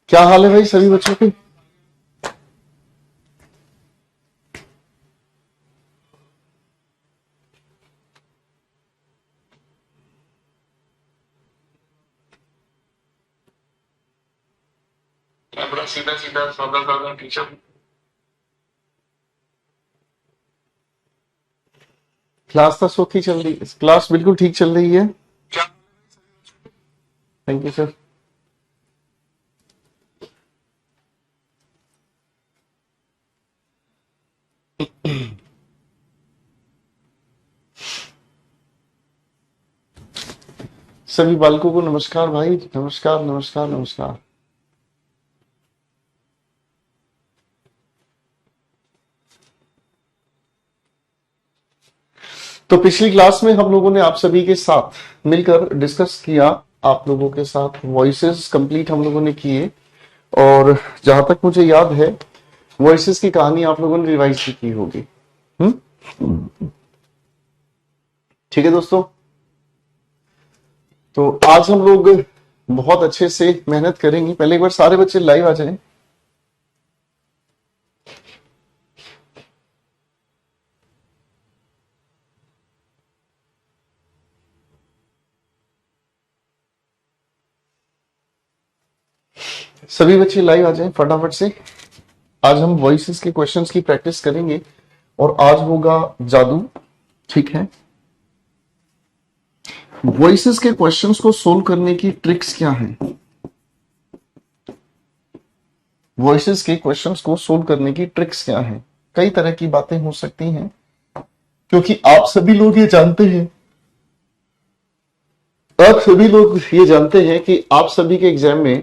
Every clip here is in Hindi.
क्या हाल है भाई सभी बच्चों के? बड़ा सीधा सीधा सादा सादा टीचर। क्लास तो सौखी चल रही है, क्लास बिल्कुल ठीक चल रही है। Thank you sir. सभी बालकों को नमस्कार भाई, नमस्कार नमस्कार नमस्कार। तो पिछली क्लास में हम लोगों ने आप सभी के साथ मिलकर डिस्कस किया, आप लोगों के साथ वॉइसेस कंप्लीट हम लोगों ने किए, और जहां तक मुझे याद है वॉइसेस की कहानी आप लोगों ने रिवाइज भी की होगी। ठीक है दोस्तों, तो आज हम लोग बहुत अच्छे से मेहनत करेंगे। पहले एक बार सारे बच्चे लाइव आ जाएं। सभी बच्चे लाइव आ जाएं फटाफट से। आज हम वॉइसेस के क्वेश्चंस की प्रैक्टिस करेंगे और आज होगा जादू। ठीक है, वॉइसेस के क्वेश्चंस को सोल्व करने की ट्रिक्स क्या हैं? वॉइसेस के क्वेश्चंस को सोल्व करने की ट्रिक्स क्या हैं? कई तरह की बातें हो सकती हैं, क्योंकि आप सभी लोग ये जानते हैं, आप सभी लोग ये जानते हैं कि आप सभी के एग्जाम में,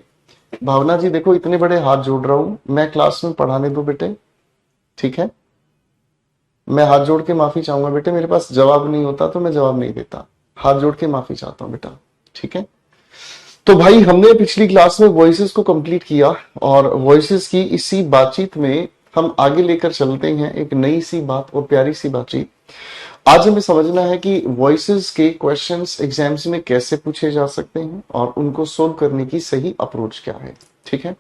भावना जी देखो इतने बड़े हाथ जोड़ रहा हूं, मैं क्लास में पढ़ाने दो बेटे। ठीक है, मैं हाथ जोड़ के माफी चाहूंगा बेटे, मेरे पास जवाब नहीं होता तो मैं जवाब नहीं देता, हाथ जोड़ के माफी चाहता हूं बेटा। ठीक है, तो भाई हमने पिछली क्लास में वॉइसेस को कंप्लीट किया और वॉइसेस की इसी बातचीत में हम आगे लेकर चलते हैं एक नई सी बात और प्यारी सी बातचीत। आज हमें समझना है कि वॉइसेस के क्वेश्चंस एग्जाम्स में कैसे पूछे जा सकते हैं और उनको सोल्व करने की सही अप्रोच क्या है। ठीक है,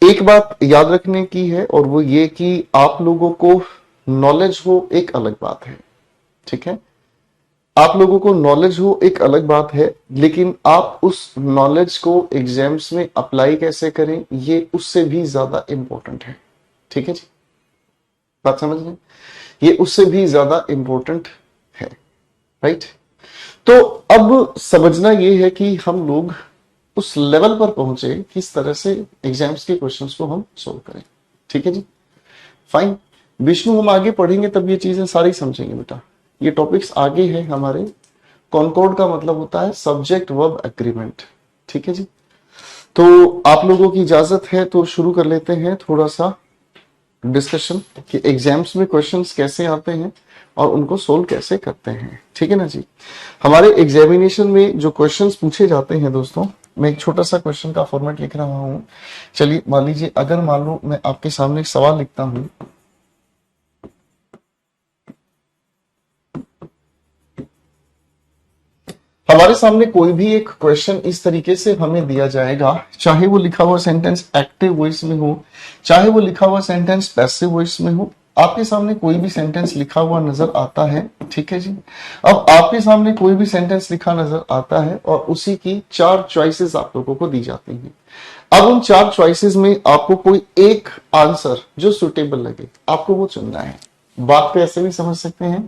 एक बात याद रखने की है और वो ये कि आप लोगों को नॉलेज हो एक अलग बात है। ठीक है, आप लोगों को नॉलेज हो एक अलग बात है, लेकिन आप उस नॉलेज को एग्जाम्स में अप्लाई कैसे करें ये उससे भी ज्यादा इंपॉर्टेंट है। ठीक है जी, बात समझ रहे हैं? ये उससे भी ज्यादा इंपॉर्टेंट है, राइट? तो अब समझना ये है कि हम लोग उस लेवल पर पहुंचे किस तरह से एग्जाम्स के क्वेश्चंस को हम सोल्व करें। ठीक है जी, फाइन। विष्णु, हम आगे पढ़ेंगे तब ये चीजें सारी समझेंगे बेटा। ये टॉपिक्स आगे है हमारे। कॉन्कॉर्ड का मतलब होता है सब्जेक्ट वर्ब एग्रीमेंट। ठीक है जी, तो आप लोगों की इजाजत है तो शुरू कर लेते हैं थोड़ा सा डिस्कशन कि एग्जाम्स में क्वेश्चंस कैसे आते हैं और उनको सोल्व कैसे करते हैं। ठीक है ना जी, हमारे एग्जामिनेशन में जो क्वेश्चंस पूछे जाते हैं दोस्तों, मैं एक छोटा सा क्वेश्चन का फॉर्मेट लिख रहा हूं। चलिए मान लीजिए, अगर मान लो मैं आपके सामने एक सवाल लिखता हूं, हमारे सामने कोई भी एक क्वेश्चन इस तरीके से हमें दिया जाएगा, चाहे वो लिखा हुआ सेंटेंस एक्टिव वॉइस में हो, चाहे वो लिखा हुआ सेंटेंस पैसिव वॉइस में हो। आपके सामने कोई भी सेंटेंस लिखा हुआ नजर आता है। ठीक है जी, अब आपके सामने कोई भी सेंटेंस लिखा नजर आता है और उसी की चार चॉइसेस आप लोगों को दी जाती हैं। अब उन चार चॉइसेस में आपको कोई एक आंसर जो सुटेबल लगे आपको वो चुनना है। बात पे ऐसे भी समझ सकते हैं,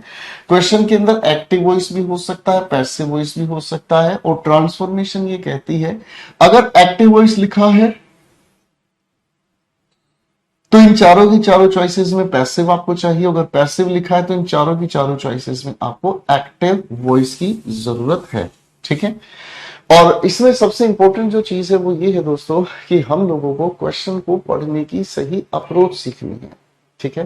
क्वेश्चन के अंदर एक्टिव वॉइस भी हो सकता है, पैसिव वॉइस भी हो सकता है, और ट्रांसफॉर्मेशन ये कहती है अगर एक्टिव वॉइस लिखा है तो इन चारों की चारों चॉइसेस में पैसिव आपको चाहिए, अगर पैसिव लिखा है तो इन चारों की चारों चॉइसेस में आपको एक्टिव वॉइस की जरूरत है। ठीक है, और इसमें सबसे इंपॉर्टेंट जो चीज है वो ये है दोस्तों कि हम लोगों को क्वेश्चन को पढ़ने की सही अप्रोच सीखनी है। ठीक है,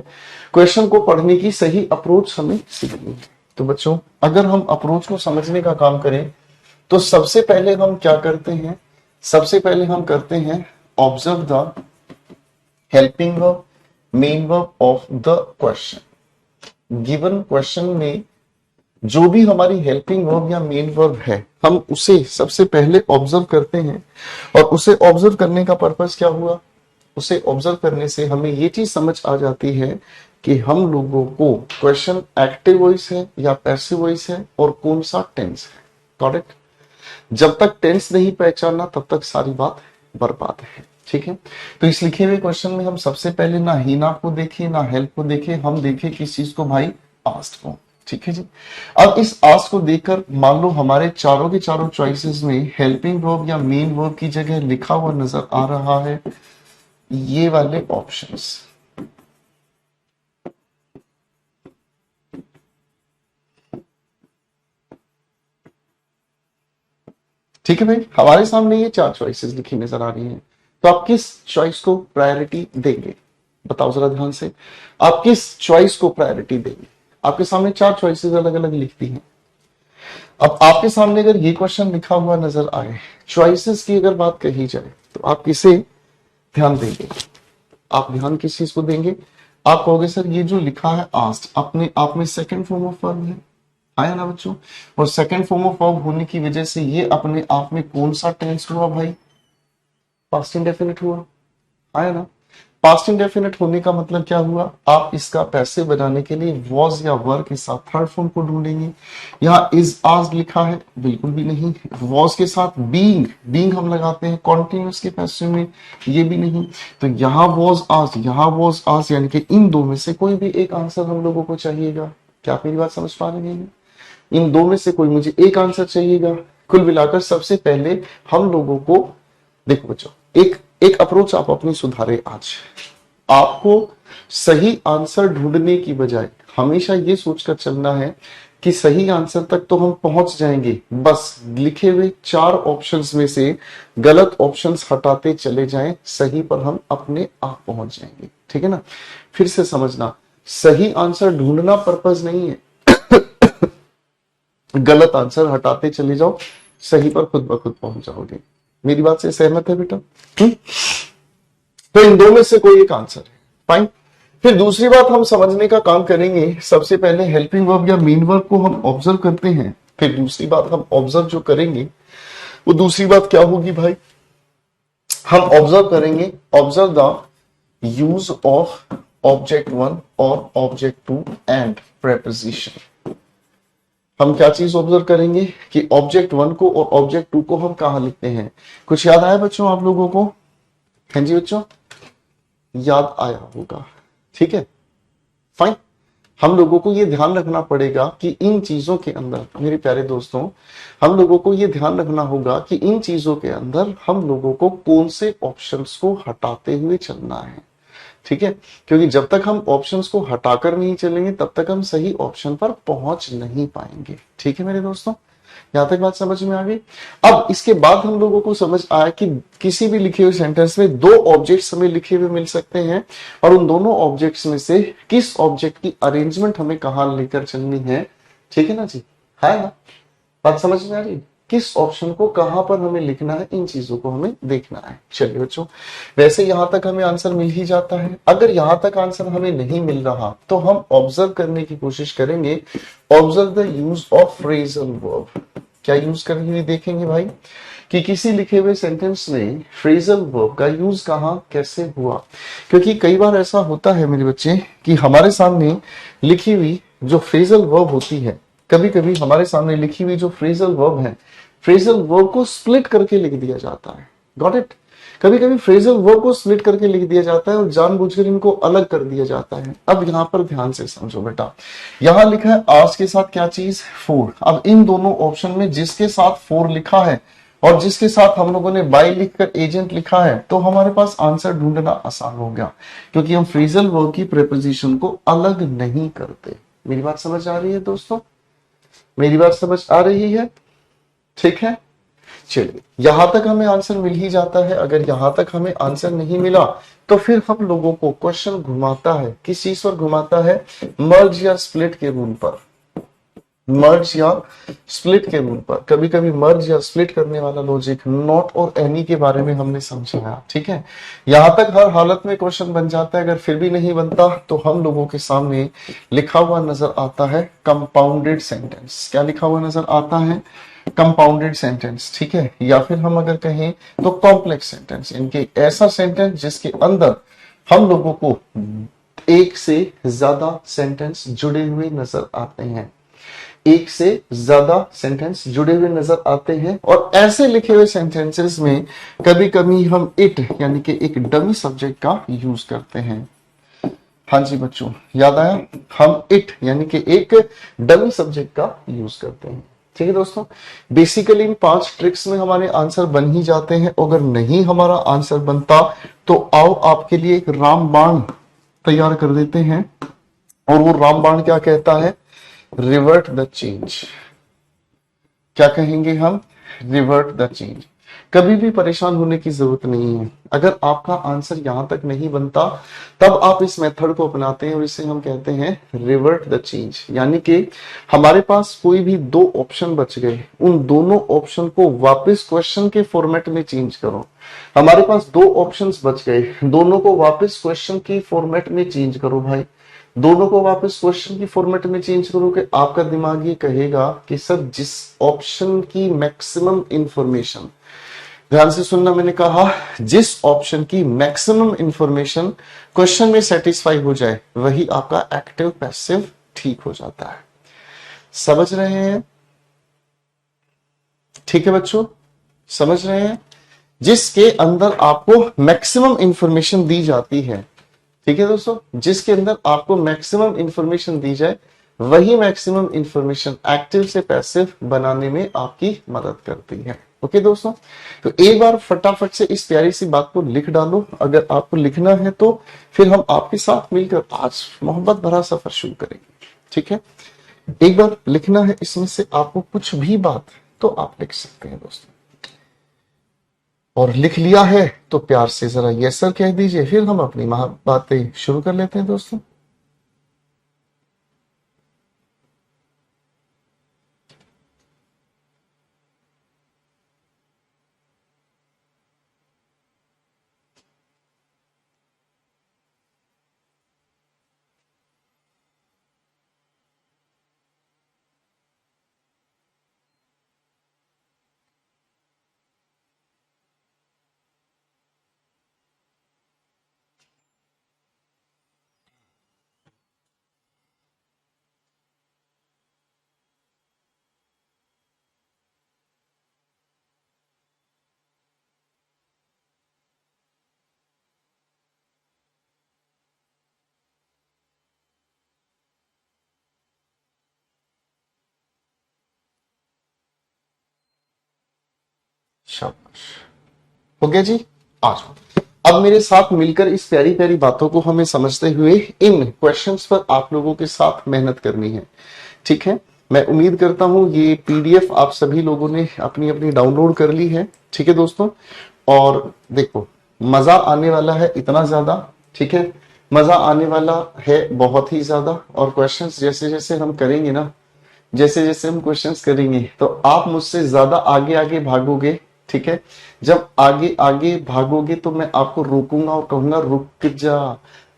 क्वेश्चन को पढ़ने की सही अप्रोच हमें सीखनी है। तो बच्चों, अगर हम अप्रोच को समझने का काम करें तो सबसे पहले हम क्या करते हैं? सबसे पहले हम करते हैं observe the helping verb, main verb of the question. Given question में जो भी हमारी हेल्पिंग वर्ब या मेन वर्ब है, हम उसे सबसे पहले ऑब्जर्व करते हैं। और उसे ऑब्जर्व करने का पर्पस क्या हुआ? उसे ऑब्जर्व करने से हमें ये चीज समझ आ जाती है कि हम लोगों को क्वेश्चन एक्टिव वॉइस है या पैसिव वॉइस है और कौन सा टेंस है। Got it? जब तक टेंस नहीं पहचाना तब तक सारी बात बर्बाद है। ठीक है, तो इस लिखे हुए क्वेश्चन में हम सबसे पहले ना ही ना को देखें ना हेल्प को देखें, हम देखें किस चीज को भाई? आस्क्ड को। ठीक है जी। अब इस आस्क को देखकर मान लो हमारे चारों के चारों चॉइसेस में हेल्पिंग वर्ब या मेन वर्ब की जगह लिखा हुआ नजर आ रहा है ये वाले ऑप्शंस। ठीक है भाई, हमारे सामने ये चार चॉइसेस लिखी नजर आ रही हैं, तो आप किस चॉइस को प्रायोरिटी देंगे? बताओ जरा ध्यान से, आप किस चॉइस को प्रायोरिटी देंगे? आपके सामने चार चॉइसेस अलग अलग लिखती हैं। अब आपके सामने अगर ये क्वेश्चन लिखा हुआ नजर आए, चॉइसेस की अगर बात कही जाए, तो आप किसे ध्यान देंगे? आप ध्यान किस चीज को देंगे? आप कहोगे सर ये जो लिखा है आस्क्ड, अपने आप में सेकंड फॉर्म ऑफ वर्ब है, आया ना बच्चों? और सेकंड फॉर्म ऑफ वर्ब होने की वजह से ये अपने आप में कौन सा टेंस हुआ भाई? पास्ट इंडेफिनिट हुआ, आया ना? पास्ट इंडेफिनिट होने का मतलब क्या हुआ? आप इसका पैसिव बनाने के लिए वॉज या वर के साथ थर्ड फॉर्म को ढूंढेंगे। यहाँ इज आस्क्ड लिखा है, बिल्कुल भी नहीं। वॉज के साथ बीइंग, बीइंग हम लगाते हैं कॉन्टिन्यूअस के पैसिव में, ये भी नहीं। तो यहाँ वॉज आस्क्ड, यहाँ वॉज आस्क्ड, यानी कि इन दो में से कोई भी एक आंसर हम लोगों को चाहिएगा। क्या आप मेरी बात समझ पा रहे हैं? इन दो में से कोई मुझे एक आंसर चाहिएगा। कुल मिलाकर सबसे पहले हम लोगों को, देखो बच्चों, एक एक अप्रोच आप अपनी सुधारे आज। आपको सही आंसर ढूंढने की बजाय हमेशा ये सोचकर चलना है कि सही आंसर तक तो हम पहुंच जाएंगे, बस लिखे हुए चार ऑप्शंस में से गलत ऑप्शंस हटाते चले जाएं, सही पर हम अपने आप पहुंच जाएंगे। ठीक है ना? फिर से समझना, सही आंसर ढूंढना पर्पस नहीं है, गलत आंसर हटाते चले जाओ, सही पर खुद ब खुद पहुंच जाओगे। मेरी बात से सहमत है बेटा? तो इन दो में से कोई एक आंसर है, फाइन। फिर दूसरी बात हम समझने का काम करेंगे। सबसे पहले हेल्पिंग वर्ब या मेन वर्ब को हम ऑब्जर्व करते हैं, फिर दूसरी बात हम ऑब्जर्व जो करेंगे वो दूसरी बात क्या होगी भाई? हम ऑब्जर्व करेंगे, observe the use of object one और ऑब्जेक्ट टू एंड प्रेपोजिशन। हम क्या चीज ऑब्जर्व करेंगे कि ऑब्जेक्ट वन को और ऑब्जेक्ट टू को हम कहां लिखते हैं। कुछ याद आया बच्चों आप लोगों को? हाँ जी बच्चों, याद आया होगा। ठीक है, फाइन। हम लोगों को ये ध्यान रखना पड़ेगा कि इन चीजों के अंदर, मेरे प्यारे दोस्तों, हम लोगों को ये ध्यान रखना होगा कि इन चीजों के अंदर हम लोगों को कौन से ऑप्शंस को हटाते हुए चलना है। ठीक है, क्योंकि जब तक हम ऑप्शंस को हटाकर नहीं चलेंगे तब तक हम सही ऑप्शन पर पहुंच नहीं पाएंगे। ठीक है मेरे दोस्तों, यहां तक बात समझ में आ गई? अब इसके बाद हम लोगों को समझ आया कि किसी भी लिखे हुए सेंटेंस में दो ऑब्जेक्ट्स हमें लिखे हुए मिल सकते हैं, और उन दोनों ऑब्जेक्ट्स में से किस ऑब्जेक्ट की अरेंजमेंट हमें कहां लेकर चलनी है। ठीक है ना जी? है ना? बात समझ में आ रही? किस ऑप्शन को कहां पर हमें लिखना है, इन चीजों को हमें देखना है। चलिए बच्चों, वैसे यहां तक हमें आंसर मिल ही जाता है। अगर यहां तक आंसर हमें नहीं मिल रहा तो हम ऑब्जर्व करने की कोशिश करेंगे। Observe the use of phrasal verb. क्या यूज करके हुए देखेंगे भाई कि किसी लिखे हुए सेंटेंस में फ्रेजल वर्ब का यूज कहां कैसे हुआ। क्योंकि कई बार ऐसा होता है मेरे बच्चे कि हमारे सामने लिखी हुई जो फ्रेजल वर्ब होती है, कभी कभी हमारे सामने लिखी हुई जो फ्रेजल वर्ब है, फ्रेजल वर्ब को स्प्लिट करके लिख दिया जाता है। Got it? कभी कभी फ्रेजल वर्ब को स्प्लिट करके लिख दिया जाता है और जानबूझकर इनको अलग कर दिया जाता है। अब यहां पर ध्यान से समझो बेटा, यहां लिखा है आज के साथ क्या चीज? फोर। अब इन दोनों ऑप्शन में जिसके साथ फोर लिखा है और जिसके साथ हम लोगों ने बाय लिखकर एजेंट लिखा है, तो हमारे पास आंसर ढूंढना आसान हो गया, क्योंकि हम फ्रेजल वर्ब की प्रीपोजिशन को अलग नहीं करते। मेरी बात समझ आ रही है दोस्तों? मेरी बात समझ आ रही है? ठीक है, चलिए यहां तक हमें आंसर मिल ही जाता है। अगर यहां तक हमें आंसर नहीं मिला तो फिर हम लोगों को क्वेश्चन घुमाता है, किस चीज पर घुमाता है? मर्ज या स्प्लिट के रूल पर। मर्ज या स्प्लिट के रूल पर। कभी कभी मर्ज या स्प्लिट करने वाला लॉजिक नॉट और एनी के बारे में हमने समझाया, ठीक है। यहां तक हर हालत में क्वेश्चन बन जाता है। अगर फिर भी नहीं बनता तो हम लोगों के सामने लिखा हुआ नजर आता है कंपाउंडेड सेंटेंस। क्या लिखा हुआ नजर आता है? कंपाउंडेड सेंटेंस, ठीक है। या फिर हम अगर कहें तो कॉम्प्लेक्स सेंटेंस, इनके ऐसा सेंटेंस जिसके अंदर हम लोगों को एक से ज्यादा सेंटेंस जुड़े हुए नजर आते हैं, एक से ज्यादा सेंटेंस जुड़े हुए नजर आते हैं। और ऐसे लिखे हुए सेंटेंसेस में कभी कभी हम इट यानी कि एक डमी सब्जेक्ट का यूज करते हैं। हाँ जी बच्चों, याद आया? हम इट यानी कि एक डमी सब्जेक्ट का यूज करते हैं, ठीक है दोस्तों। बेसिकली इन 5 ट्रिक्स में हमारे आंसर बन ही जाते हैं। अगर नहीं हमारा आंसर बनता तो आओ आपके लिए एक रामबाण तैयार कर देते हैं। और वो रामबाण क्या कहता है? Revert the change. क्या कहेंगे हम? Revert the change. कभी भी परेशान होने की जरूरत नहीं है। अगर आपका आंसर यहां तक नहीं बनता तब आप इस मेथड को अपनाते हैं और इसे हम कहते हैं रिवर्ट द चेंज। यानी कि हमारे पास कोई भी 2 ऑप्शन बच गए, उन दोनों ऑप्शन को वापस क्वेश्चन के फॉर्मेट में चेंज करो। हमारे पास 2 ऑप्शंस बच गए, दोनों को वापस क्वेश्चन की फॉर्मेट में चेंज करो भाई। दोनों को वापस क्वेश्चन की फॉर्मेट में चेंज करोगे, आपका दिमाग ये कहेगा कि सर जिस ऑप्शन की मैक्सिमम इंफॉर्मेशन, ध्यान से सुनना, मैंने कहा जिस ऑप्शन की मैक्सिमम इंफॉर्मेशन क्वेश्चन में सेटिस्फाई हो जाए वही आपका एक्टिव पैसिव ठीक हो जाता है। समझ रहे हैं? ठीक है बच्चों, समझ रहे हैं? जिसके अंदर आपको मैक्सिमम इंफॉर्मेशन दी जाती है, ठीक है दोस्तों, जिसके अंदर आपको मैक्सिमम इंफॉर्मेशन दी जाए वही मैक्सिमम इंफॉर्मेशन एक्टिव से पैसिव बनाने में आपकी मदद करती है। ओके दोस्तों, तो एक बार फटाफट से इस प्यारी सी बात को लिख डालो। अगर आपको लिखना है तो फिर हम आपके साथ मिलकर आज मोहब्बत भरा सफर शुरू करेंगे, ठीक है। एक बार लिखना है, इसमें से आपको कुछ भी बात तो आप लिख सकते हैं दोस्तों। और लिख लिया है तो प्यार से जरा यस सर कह दीजिए, फिर हम अपनी बातें शुरू कर लेते हैं दोस्तों। शाबाश, हो गया जी। आज अब मेरे साथ मिलकर इस प्यारी प्यारी बातों को हमें समझते हुए इन क्वेश्चंस पर आप लोगों के साथ मेहनत करनी है, ठीक है। मैं उम्मीद करता हूं ये पीडीएफ आप सभी लोगों ने अपनी अपनी डाउनलोड कर ली है, ठीक है दोस्तों। और देखो, मजा आने वाला है इतना ज्यादा, ठीक है, मजा आने वाला है बहुत ही ज्यादा। और क्वेश्चंस जैसे जैसे हम करेंगे ना, जैसे जैसे हम क्वेश्चंस करेंगे तो आप मुझसे ज्यादा आगे आगे भागोगे, ठीक है। जब आगे आगे भागोगे तो मैं आपको रोकूंगा और कहूंगा रुक जा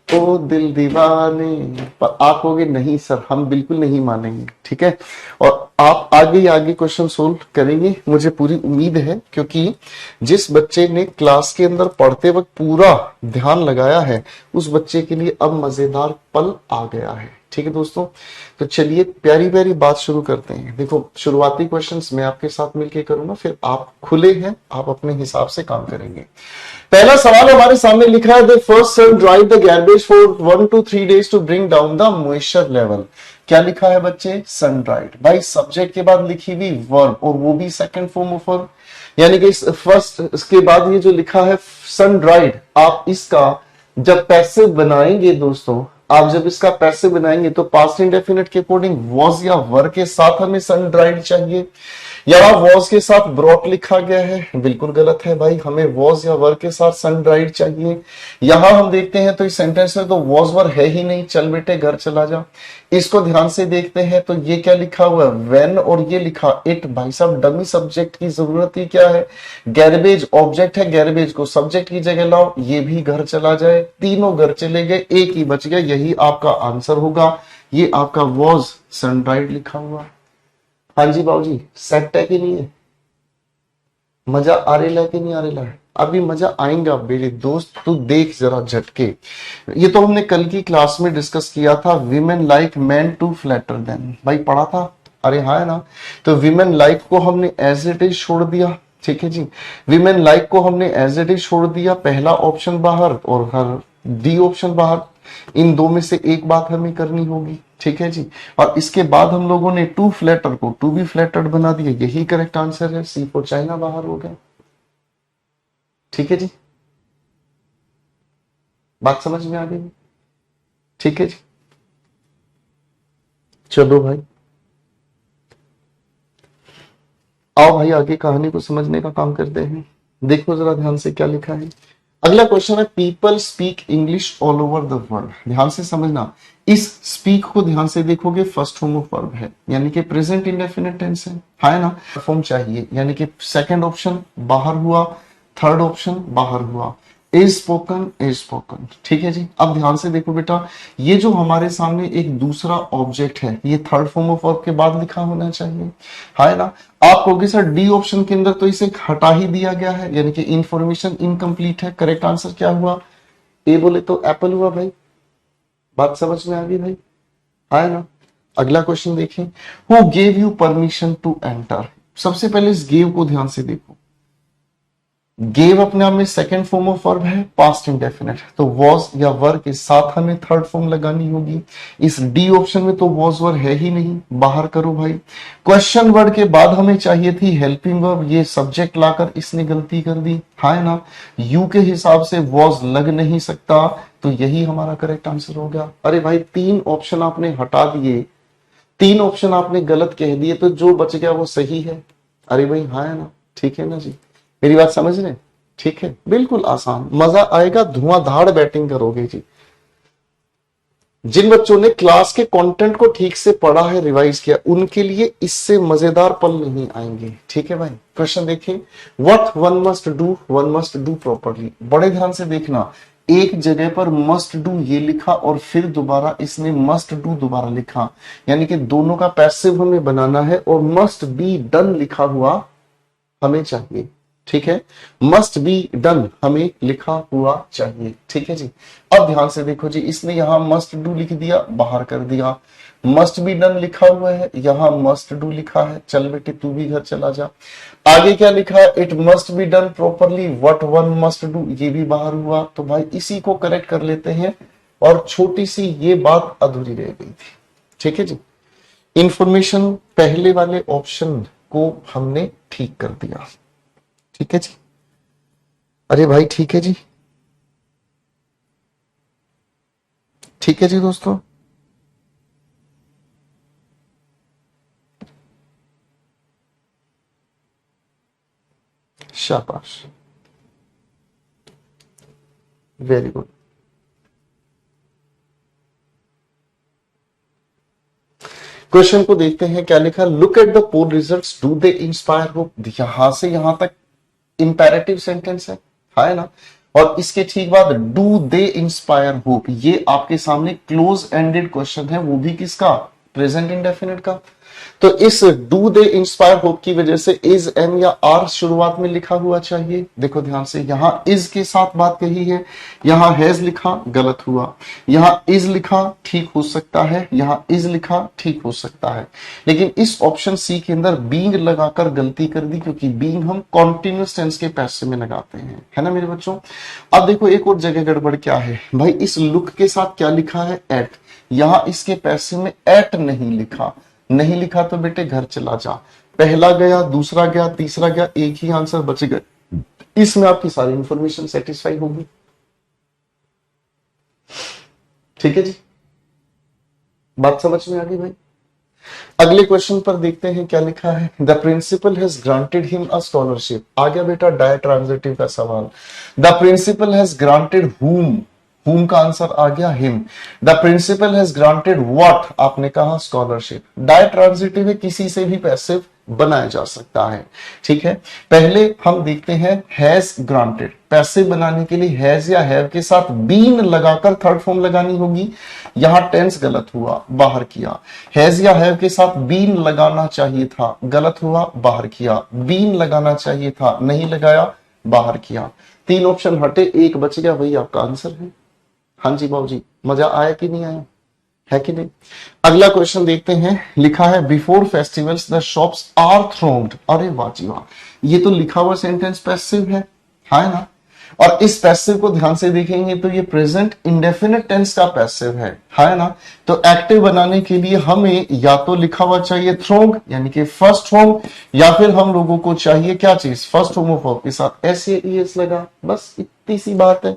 ओ दिल दीवाने, पर आप कहोगे नहीं सर हम बिल्कुल नहीं मानेंगे, ठीक है। और आप आगे आगे क्वेश्चन सोल्व करेंगे, मुझे पूरी उम्मीद है, क्योंकि जिस बच्चे ने क्लास के अंदर पढ़ते वक्त पूरा ध्यान लगाया है उस बच्चे के लिए अब मजेदार पल आ गया है, ठीक है दोस्तों। तो चलिए प्यारी प्यारी बात शुरू करते हैं। देखो, शुरुआती क्वेश्चंस मैं आपके साथ मिलकर करूंगा, फिर आप खुले हैं, आप अपने हिसाब से काम करेंगे। पहला सवाल हमारे सामने लिखा है, the first sun drive the garbage for 1 to 3 days to bring down the moisture level. क्या लिखा है बच्चे? सन ड्राइड। भाई सब्जेक्ट के बाद लिखी हुई वर्ब, और वो भी सेकंड फॉर्म ऑफ वर्ब, यानी कि फर्स्ट इसके बाद ये जो लिखा है सन ड्राइड, आप इसका जब पैसिव बनाएंगे दोस्तों, आप जब इसका पैसिव बनाएंगे तो पास्ट इंडेफिनिट के अकॉर्डिंग वॉज या वर के साथ हमें सन ड्राइड चाहिए। यहाँ वॉज के साथ ब्रॉट लिखा गया है, बिल्कुल गलत है भाई, हमें वॉज या वर के साथ सन ड्राइड चाहिए। यहां हम देखते हैं तो इस सेंटेंस में तो वॉज वर है ही नहीं, चल बेटे घर चला जा। इसको ध्यान से देखते हैं तो ये क्या लिखा हुआ है, वेन, और ये लिखा इट। भाई साहब डमी सब्जेक्ट की जरूरत ही क्या है, गैरबेज ऑब्जेक्ट है, गैरबेज को सब्जेक्ट की जगह लाओ, ये भी घर चला जाए, तीनों घर चले गए, एक ही बच गया, यही आपका आंसर होगा। ये आपका वॉज सन ड्राइड लिखा हुआ। हाँ जी बाबूजी, सेट है कि नहीं है, मजा आ रहा है कि नहीं आ रहा है, अभी मजा आएगा मेरे दोस्त, तू देख जरा झटके। ये तो हमने कल की क्लास में डिस्कस किया था, women like man to flatter them, भाई पढ़ा था, अरे हाँ है ना। तो विमेन लाइक को हमने एज इट इज छोड़ दिया, ठीक है जी, विमेन लाइक को हमने एज इट इज छोड़ दिया, पहला ऑप्शन बाहर और हर डी ऑप्शन बाहर, इन दो में से एक बात हमें करनी होगी, ठीक है जी। और इसके बाद हम लोगों ने टू फ्लैटर को टू बी फ्लैटर्ड बना दिया, यही करेक्ट आंसर है, सी फॉर चाइना बाहर हो गया, ठीक है जी, बात समझ में आ गई, ठीक है जी। चलो भाई आओ भाई आगे कहानी को समझने का काम करते हैं। देखो जरा ध्यान से क्या लिखा है। अगला क्वेश्चन है, people speak English all over the world. ध्यान से समझना, इस स्पीक को ध्यान से देखोगे फर्स्ट फॉर्म ऑफ वर्ब है, यानी कि प्रेजेंट इंडेफिनिट टेंस है ना, फॉर्म चाहिए, यानी कि सेकंड ऑप्शन बाहर हुआ, थर्ड ऑप्शन बाहर हुआ, इज स्पोकन, ठीक है जी। अब ध्यान से देखो बेटा, ये जो हमारे सामने एक दूसरा ऑब्जेक्ट है, ये थर्ड फॉर्म ऑफ वर्ब के बाद लिखा होना चाहिए, है ना। आप कहोगे सर डी ऑप्शन के अंदर तो इसे हटा ही दिया गया है, यानी कि इंफॉर्मेशन इनकम्प्लीट है, करेक्ट आंसर क्या हुआ, ए बोले तो एप्पल हुआ भाई, बात समझ में आ गई भाई, है ना। अगला क्वेश्चन देखें, who gave you permission to enter. सबसे पहले इस गेव को ध्यान से देखो, गेव अपने आप में सेकंड फॉर्म ऑफ वर्ब है, पास्ट इंडेफिनिट, तो वॉज या वर के साथ हमें थर्ड फॉर्म लगानी होगी। इस डी ऑप्शन में तो वॉज वर है ही नहीं, बाहर करो भाई। क्वेश्चन वर्ड के बाद हमें चाहिए थी हेल्पिंग वर्ब, ये सब्जेक्ट लाकर इसने गलती कर दी, है ना। यू के हिसाब से वॉज लग नहीं सकता, तो यही हमारा करेक्ट आंसर हो गया। अरे भाई तीन ऑप्शन आपने हटा दिए, तीन ऑप्शन आपने गलत कह दिए, तो जो बच गया वो सही है। अरे भाई हाँ है ना, ठीक है ना जी, मेरी बात समझ रहे हैं, ठीक है, बिल्कुल आसान, मजा आएगा, धुआंधार बैटिंग करोगे जी। जिन बच्चों ने क्लास के कंटेंट को ठीक से पढ़ा है, रिवाइज किया, उनके लिए इससे मजेदार पल नहीं आएंगे, ठीक है भाई। क्वेश्चन देखिए, what one must do, one must do properly. बड़े ध्यान से देखना, एक जगह पर मस्ट डू ये लिखा और फिर दोबारा इसने मस्ट डू दोबारा लिखा, यानी कि दोनों का पैसिव हमें बनाना है, और मस्ट बी डन लिखा हुआ हमें चाहिए, ठीक है, मस्ट बी डन हमें लिखा हुआ चाहिए, ठीक है जी। अब ध्यान से देखो जी, इसने यहां मस्ट डू लिख दिया, बाहर कर दिया, मस्ट बी डन लिखा हुआ है, यहां मस्ट डू लिखा है, चल बेटे तू भी घर चला जा। आगे क्या लिखा है, it must be done properly, what one must do, ये भी बाहर हुआ, तो भाई इसी को करेक्ट कर लेते हैं, और छोटी सी ये बात अधूरी रह गई थी, ठीक है जी। इंफॉर्मेशन पहले वाले ऑप्शन को हमने ठीक कर दिया, ठीक है जी। अरे भाई ठीक है जी, ठीक है जी दोस्तों, शाबाश, वेरी गुड। क्वेश्चन को देखते हैं क्या लिखा, look at the poll results, do they inspire hope. यहां से यहां तक इंपेरेटिव सेंटेंस है ना, और इसके ठीक बाद डू दे इंस्पायर होप, ये आपके सामने क्लोज एंडेड क्वेश्चन है, वो भी किसका, प्रेजेंट इंडेफिनिट का। तो इस डू दे इंस्पायर होप की वजह से इज एम या आर शुरुआत में लिखा हुआ चाहिए। देखो ध्यान से, यहां इज के साथ बात कही है, यहां हैज लिखा गलत हुआ, यहां इज लिखा ठीक हो सकता है, यहां इज लिखा ठीक हो सकता है, लेकिन इस ऑप्शन सी के अंदर बीइंग लगाकर गलती कर दी, क्योंकि बीइंग हम कॉन्टिन्यूस टेंस के पैसे में लगाते हैं, है ना मेरे बच्चों। अब देखो एक और जगह गड़बड़ क्या है भाई, इस लुक के साथ क्या लिखा है, एट, यहां इसके पैसे में एट नहीं लिखा, नहीं लिखा तो बेटे घर चला जा। पहला गया, दूसरा गया, तीसरा गया, एक ही आंसर बच गए, इसमें आपकी सारी इंफॉर्मेशन सेटिस्फाई होगी, ठीक है जी, बात समझ में आ गई भाई। अगले क्वेश्चन पर देखते हैं क्या लिखा है। The principal has granted him a scholarship. आ गया बेटा डायट्रांजिटिव का सवाल। The principal has granted whom का आंसर आ गया him. The principal has granted what, आपने कहा स्कॉलरशिप। डायट्रांजिटिव है, किसी से भी पैसिव बनाया जा सकता है, ठीक है। पहले हम देखते हैं हैज ग्रांटेड। पैसिव बनाने के लिए हैज या हैव के साथ बीन लगाकर थर्ड फॉर्म लगानी होगी। यहां टेंस गलत हुआ, बाहर किया। हैज या हैव के साथ बीन लगाना चाहिए था, गलत हुआ, बाहर किया। बीन लगाना चाहिए था, नहीं लगाया, बाहर किया। 3 ऑप्शन हटे, एक बच गया, वही आपका आंसर है। हाँ जी बाबूजी, मजा आया कि नहीं आया, है कि नहीं। अगला क्वेश्चन देखते हैं। लिखा है before festivals the shops are thronged. अरे वाह जी वाह, ये तो लिखा हुआ सेंटेंस पैसिव है ना। और इस पैसिव को ध्यान से देखेंगे तो ये प्रेजेंट इंडेफिनिट टेंस का पैसिव है ना। तो एक्टिव बनाने के लिए हमें या तो लिखा हुआ चाहिए थ्रोन्ड यानी कि फर्स्ट फॉर्म, या फिर हम लोगों को चाहिए क्या चीज, फर्स्ट होमोफॉर्म के साथ एस या ईएस लगा। बस इतनी सी बात है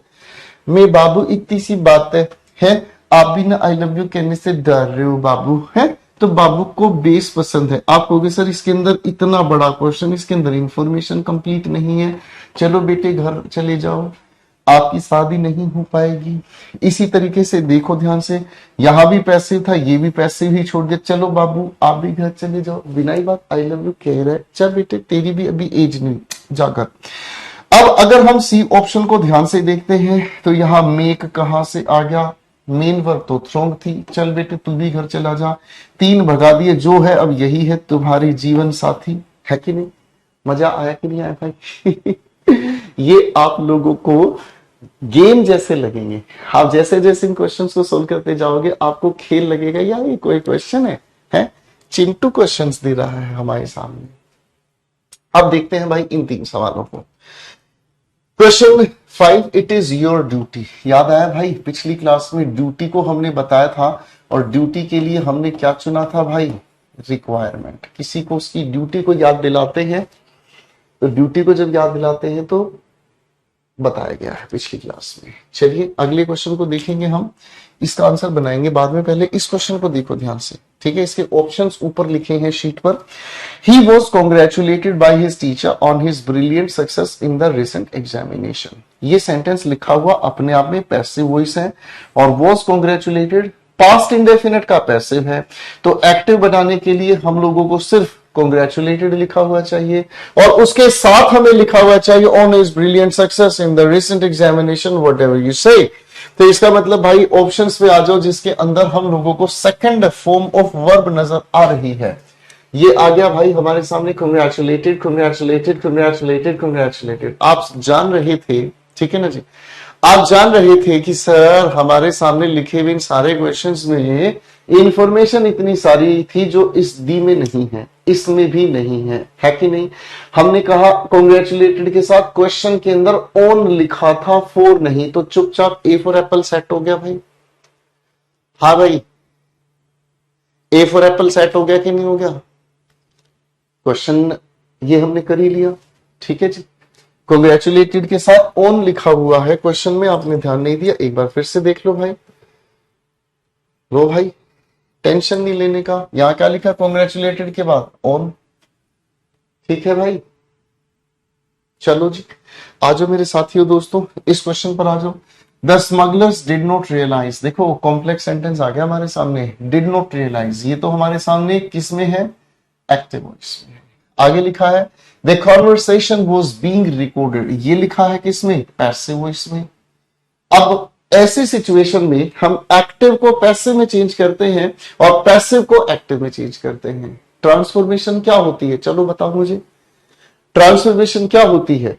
मैं बाबू, इतनी सी बात है। आप भी ना आई लव यू कहने से डर रहे हो बाबू, है तो बाबू को बेस पसंद है। आप कहोगे सर इसके अंदर इतना बड़ा क्वेश्चन, इसके अंदर इंफॉर्मेशन कंप्लीट नहीं है, चलो बेटे घर चले जाओ, आपकी शादी नहीं हो पाएगी। इसी तरीके से देखो ध्यान से, यहां भी पैसिव था, ये भी पैसिव ही छोड़ दिया, चलो बाबू आप भी घर चले जाओ। बिना ही बात आई लव यू कह रहे, चल बेटे तेरी भी अभी एज नहीं, जाकर। अब अगर हम सी ऑप्शन को ध्यान से देखते हैं तो यहां मेक कहां से आ गया, मेन वर्ब तो थ्रोंग थी, चल बेटे तू भी घर चला जा। 3 भगा दिए, जो है अब यही है तुम्हारी जीवन साथी, है कि नहीं। मजा आया कि नहीं आया भाई। ये आप लोगों को गेम जैसे लगेंगे। आप जैसे जैसे इन क्वेश्चंस को सोल्व करते जाओगे आपको खेल लगेगा, यार ये कोई क्वेश्चन है? चिंटू क्वेश्चंस दे रहा है हमारे सामने। अब देखते हैं भाई इन 3 सवालों को। Question 5, it is your duty. याद आया भाई, पिछली क्लास में ड्यूटी को हमने बताया था, और ड्यूटी के लिए हमने क्या चुना था भाई, रिक्वायरमेंट। किसी को उसकी ड्यूटी को याद दिलाते हैं, तो ड्यूटी को जब याद दिलाते हैं तो बताया गया है पिछली क्लास में। चलिए अगले क्वेश्चन को देखेंगे हम, इसका आंसर बनाएंगे बाद में, पहले इस क्वेश्चन को देखो ध्यान से, ठीक है। इसके ऑप्शंस ऊपर लिखे हैं शीट पर। He was congratulated by his teacher on his brilliant success in the recent examination. ये सेंटेंस लिखा हुआ अपने आप में पैसिव वॉइस है, और वॉज कॉन्ग्रेचुलेटेड पास्ट इंडेफिनिट का पैसिव है। तो एक्टिव बनाने के लिए हम लोगों को सिर्फ कॉन्ग्रेचुलेटेड लिखा हुआ चाहिए, और उसके साथ हमें लिखा हुआ चाहिए on his brilliant success in the recent examination, whatever you से। तो इसका मतलब भाई ऑप्शंस पे आ जाओ जिसके अंदर हम लोगों को सेकंड फॉर्म ऑफ वर्ब नजर आ रही है। ये आ गया भाई हमारे सामने, कंग्रेचुलेटेड कंग्रेचुलेटेड कंग्रेचुलेटेड कंग्रेचुलेटेड। आप जान रहे थे, ठीक है ना जी, आप जान रहे थे कि सर हमारे सामने लिखे हुए इन सारे क्वेश्चंस में इंफॉर्मेशन इतनी सारी थी जो इस डी में नहीं है, इसमें भी नहीं है कि नहीं। हमने कहा कॉन्ग्रेचुलेटेड के साथ क्वेश्चन के अंदर ऑन लिखा था, फॉर नहीं, तो चुपचाप ए फॉर एप्पल सेट हो गया भाई। हाँ भाई, ए फॉर एप्पल सेट हो गया कि नहीं हो गया। क्वेश्चन ये हमने कर ही लिया, ठीक है जी। कॉन्ग्रेचुलेटेड के साथ ऑन लिखा हुआ है क्वेश्चन में, आपने ध्यान नहीं दिया, एक बार फिर से देख लो भाई। लो भाई, टेंशन नहीं लेने का। यहां क्या लिखा, कॉन्ग्रेचुलेटेड के बाद ऑन, ठीक है भाई। चलो जी, आ जाओ मेरे साथियों दोस्तों, इस क्वेश्चन पर आ जाओ। The smugglers did not realize, देखो कॉम्प्लेक्स सेंटेंस आ गया हमारे सामने, डिड नॉट रियलाइज, ये तो हमारे सामने किस में है, एक्टिव वॉइस में। आगे लिखा है the conversation was being recorded, ये लिखा है किसमें, पैसिव वॉइस में। अब ऐसी सिचुएशन में हम एक्टिव को पैसिव में चेंज करते हैं और पैसिव को एक्टिव में चेंज करते हैं। ट्रांसफॉर्मेशन क्या होती है, चलो बताओ मुझे। ट्रांसफॉर्मेशन क्या होती है,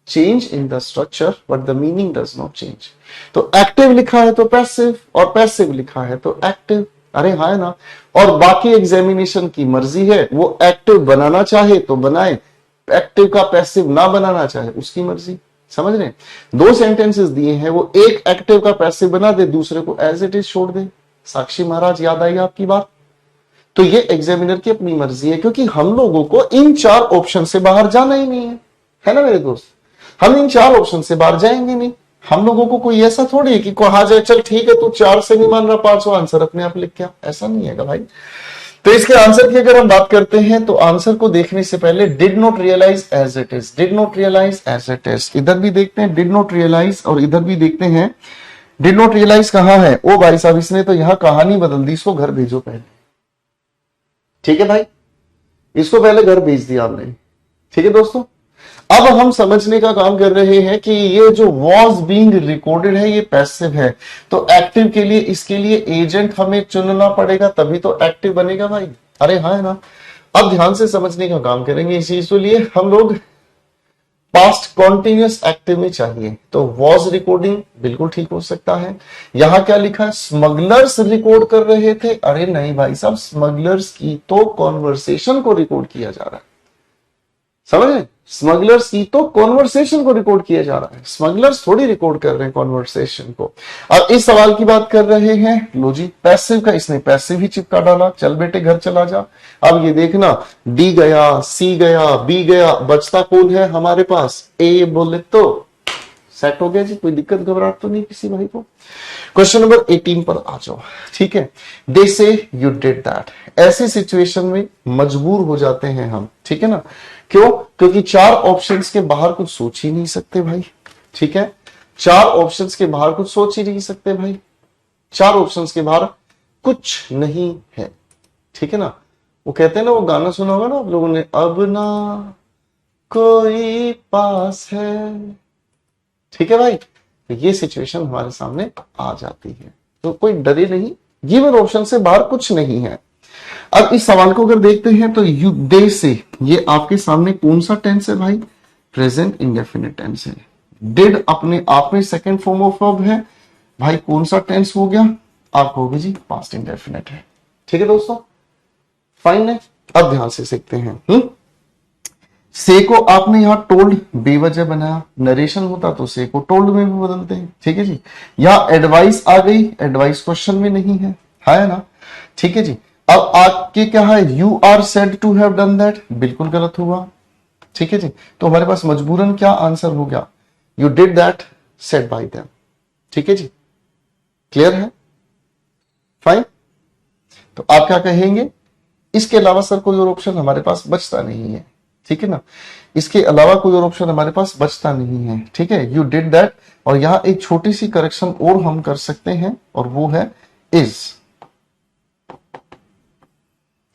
change in the structure but the meaning does not change. तो एक्टिव लिखा है तो पैसिव, और पैसिव लिखा है तो एक्टिव। अरे हाँ है ना। और बाकी एग्जामिनेशन की मर्जी है, वो एक्टिव बनाना चाहे तो बनाए, एक्टिव का पैसिव ना बनाना चाहे उसकी मर्जी। समझ रहे हैं, 2 सेंटेंसेस दिए हैं, वो एक एक्टिव का पैसिव बना दे, दूसरे को एज इट इज छोड़ दे। साक्षी महाराज याद आई आपकी बात। तो ये एग्जामिनर की अपनी मर्जी है, क्योंकि हम लोगों को इन 4 ऑप्शन से बाहर जाना ही नहीं है ना मेरे दोस्त। हम इन 4 ऑप्शन से बाहर जाएंगे नहीं। हम लोगों को कोई ऐसा थोड़ी है कि कहा जाए चल ठीक है तू 4 से नहीं मान रहा, 5वां आंसर अपने आप लिख क्या, ऐसा नहीं है भाई। तो इसके आंसर की अगर हम बात करते हैं तो आंसर को देखने से पहले did not realize as it is, did not realize as it is, इधर भी देखते हैं डिड नॉट रियलाइज और इधर भी देखते हैं डिड नॉट रियलाइज कहां है। ओ भाई साहब इसने तो यहां कहानी बदल दी, इसको घर भेजो पहले। ठीक है भाई, इसको पहले घर भेज दिया आपने। ठीक है दोस्तों, अब हम समझने का काम कर रहे हैं कि ये जो वॉज बीइंग रिकॉर्डेड है ये पैसिव है, तो एक्टिव के लिए इसके लिए एजेंट हमें चुनना पड़ेगा, तभी तो एक्टिव बनेगा भाई। अरे हाँ है ना। अब ध्यान से समझने का काम करेंगे इस चीज के लिए हम लोग। पास्ट कॉन्टिन्यूस एक्टिव में चाहिए तो वॉज रिकॉर्डिंग बिल्कुल ठीक हो सकता है। यहां क्या लिखा है, स्मगलर्स रिकॉर्ड कर रहे थे। अरे नहीं भाई साहब, स्मगलर्स की तो कॉन्वर्सेशन को रिकॉर्ड किया जा रहा है, समझ रहे? स्मगलर्स की तो कॉन्वर्सेशन को रिकॉर्ड किया जा रहा है, स्मगलर्स थोड़ी रिकॉर्ड कर रहे हैं कॉन्वर्सेशन को। अब इस सवाल की बात कर रहे हैं, लो जी पैसिव का, इसने पैसिव ही चिपका डाला, चल बेटे घर चला जा। अब ये देखना, डी गया, सी गया, बी गया, बचता कौन है हमारे पास, ए बोले तो सेट हो गया जी। कोई दिक्कत घबराहट तो नहीं किसी भाई को। क्वेश्चन नंबर 18 पर आ जाओ। ठीक है, दे से यू डिड दैट, ऐसी सिचुएशन में मजबूर हो जाते हैं हम। ठीक है ना, क्यों? क्योंकि चार ऑप्शंस के बाहर कुछ सोच ही नहीं सकते भाई। ठीक है, चार ऑप्शंस के बाहर कुछ सोच ही नहीं सकते भाई, चार ऑप्शंस के बाहर कुछ नहीं है। ठीक है ना, वो कहते हैं ना, वो गाना सुना होगा ना आप लोगों ने, अब ना कोई पास है। ठीक है भाई, तो ये सिचुएशन हमारे सामने आ जाती है, तो कोई डरे नहीं, गिवन ऑप्शन से बाहर कुछ नहीं है। अब इस सवाल को अगर देखते हैं तो यू दे से, ये आपके सामने कौन सा टेंस है भाई, प्रेजेंट इंडेफिनिट टेंस है। डिड अपने आप में सेकंड फॉर्म ऑफ वर्ब है भाई, कौन सा टेंस हो गया, आप कहोगे जी पास्ट इंडेफिनिट है। ठीक है दोस्तों, फाइन है। अब ध्यान से सीखते हैं। से को आपने यहां टोल्ड बेवजह बनाया, नरेशन होता तो से को टोल्ड में भी बदलते हैं। ठीक है जी, यहां एडवाइस आ गई, एडवाइस क्वेश्चन में नहीं है ना। ठीक है जी, अब आपके क्या है, you are said to have done that, बिल्कुल गलत हुआ। ठीक है जी, तो हमारे पास मजबूरन क्या आंसर हो गया, you did that said bye them. ठीक है जी, क्लियर है, फाइन। तो आप क्या कहेंगे, इसके अलावा सर कोई और ऑप्शन हमारे पास बचता नहीं है। ठीक है ना, इसके अलावा कोई और ऑप्शन हमारे पास बचता नहीं है। ठीक है, यू डिड दैट, और यहां एक छोटी सी करेक्शन और हम कर सकते हैं, और वो है इज।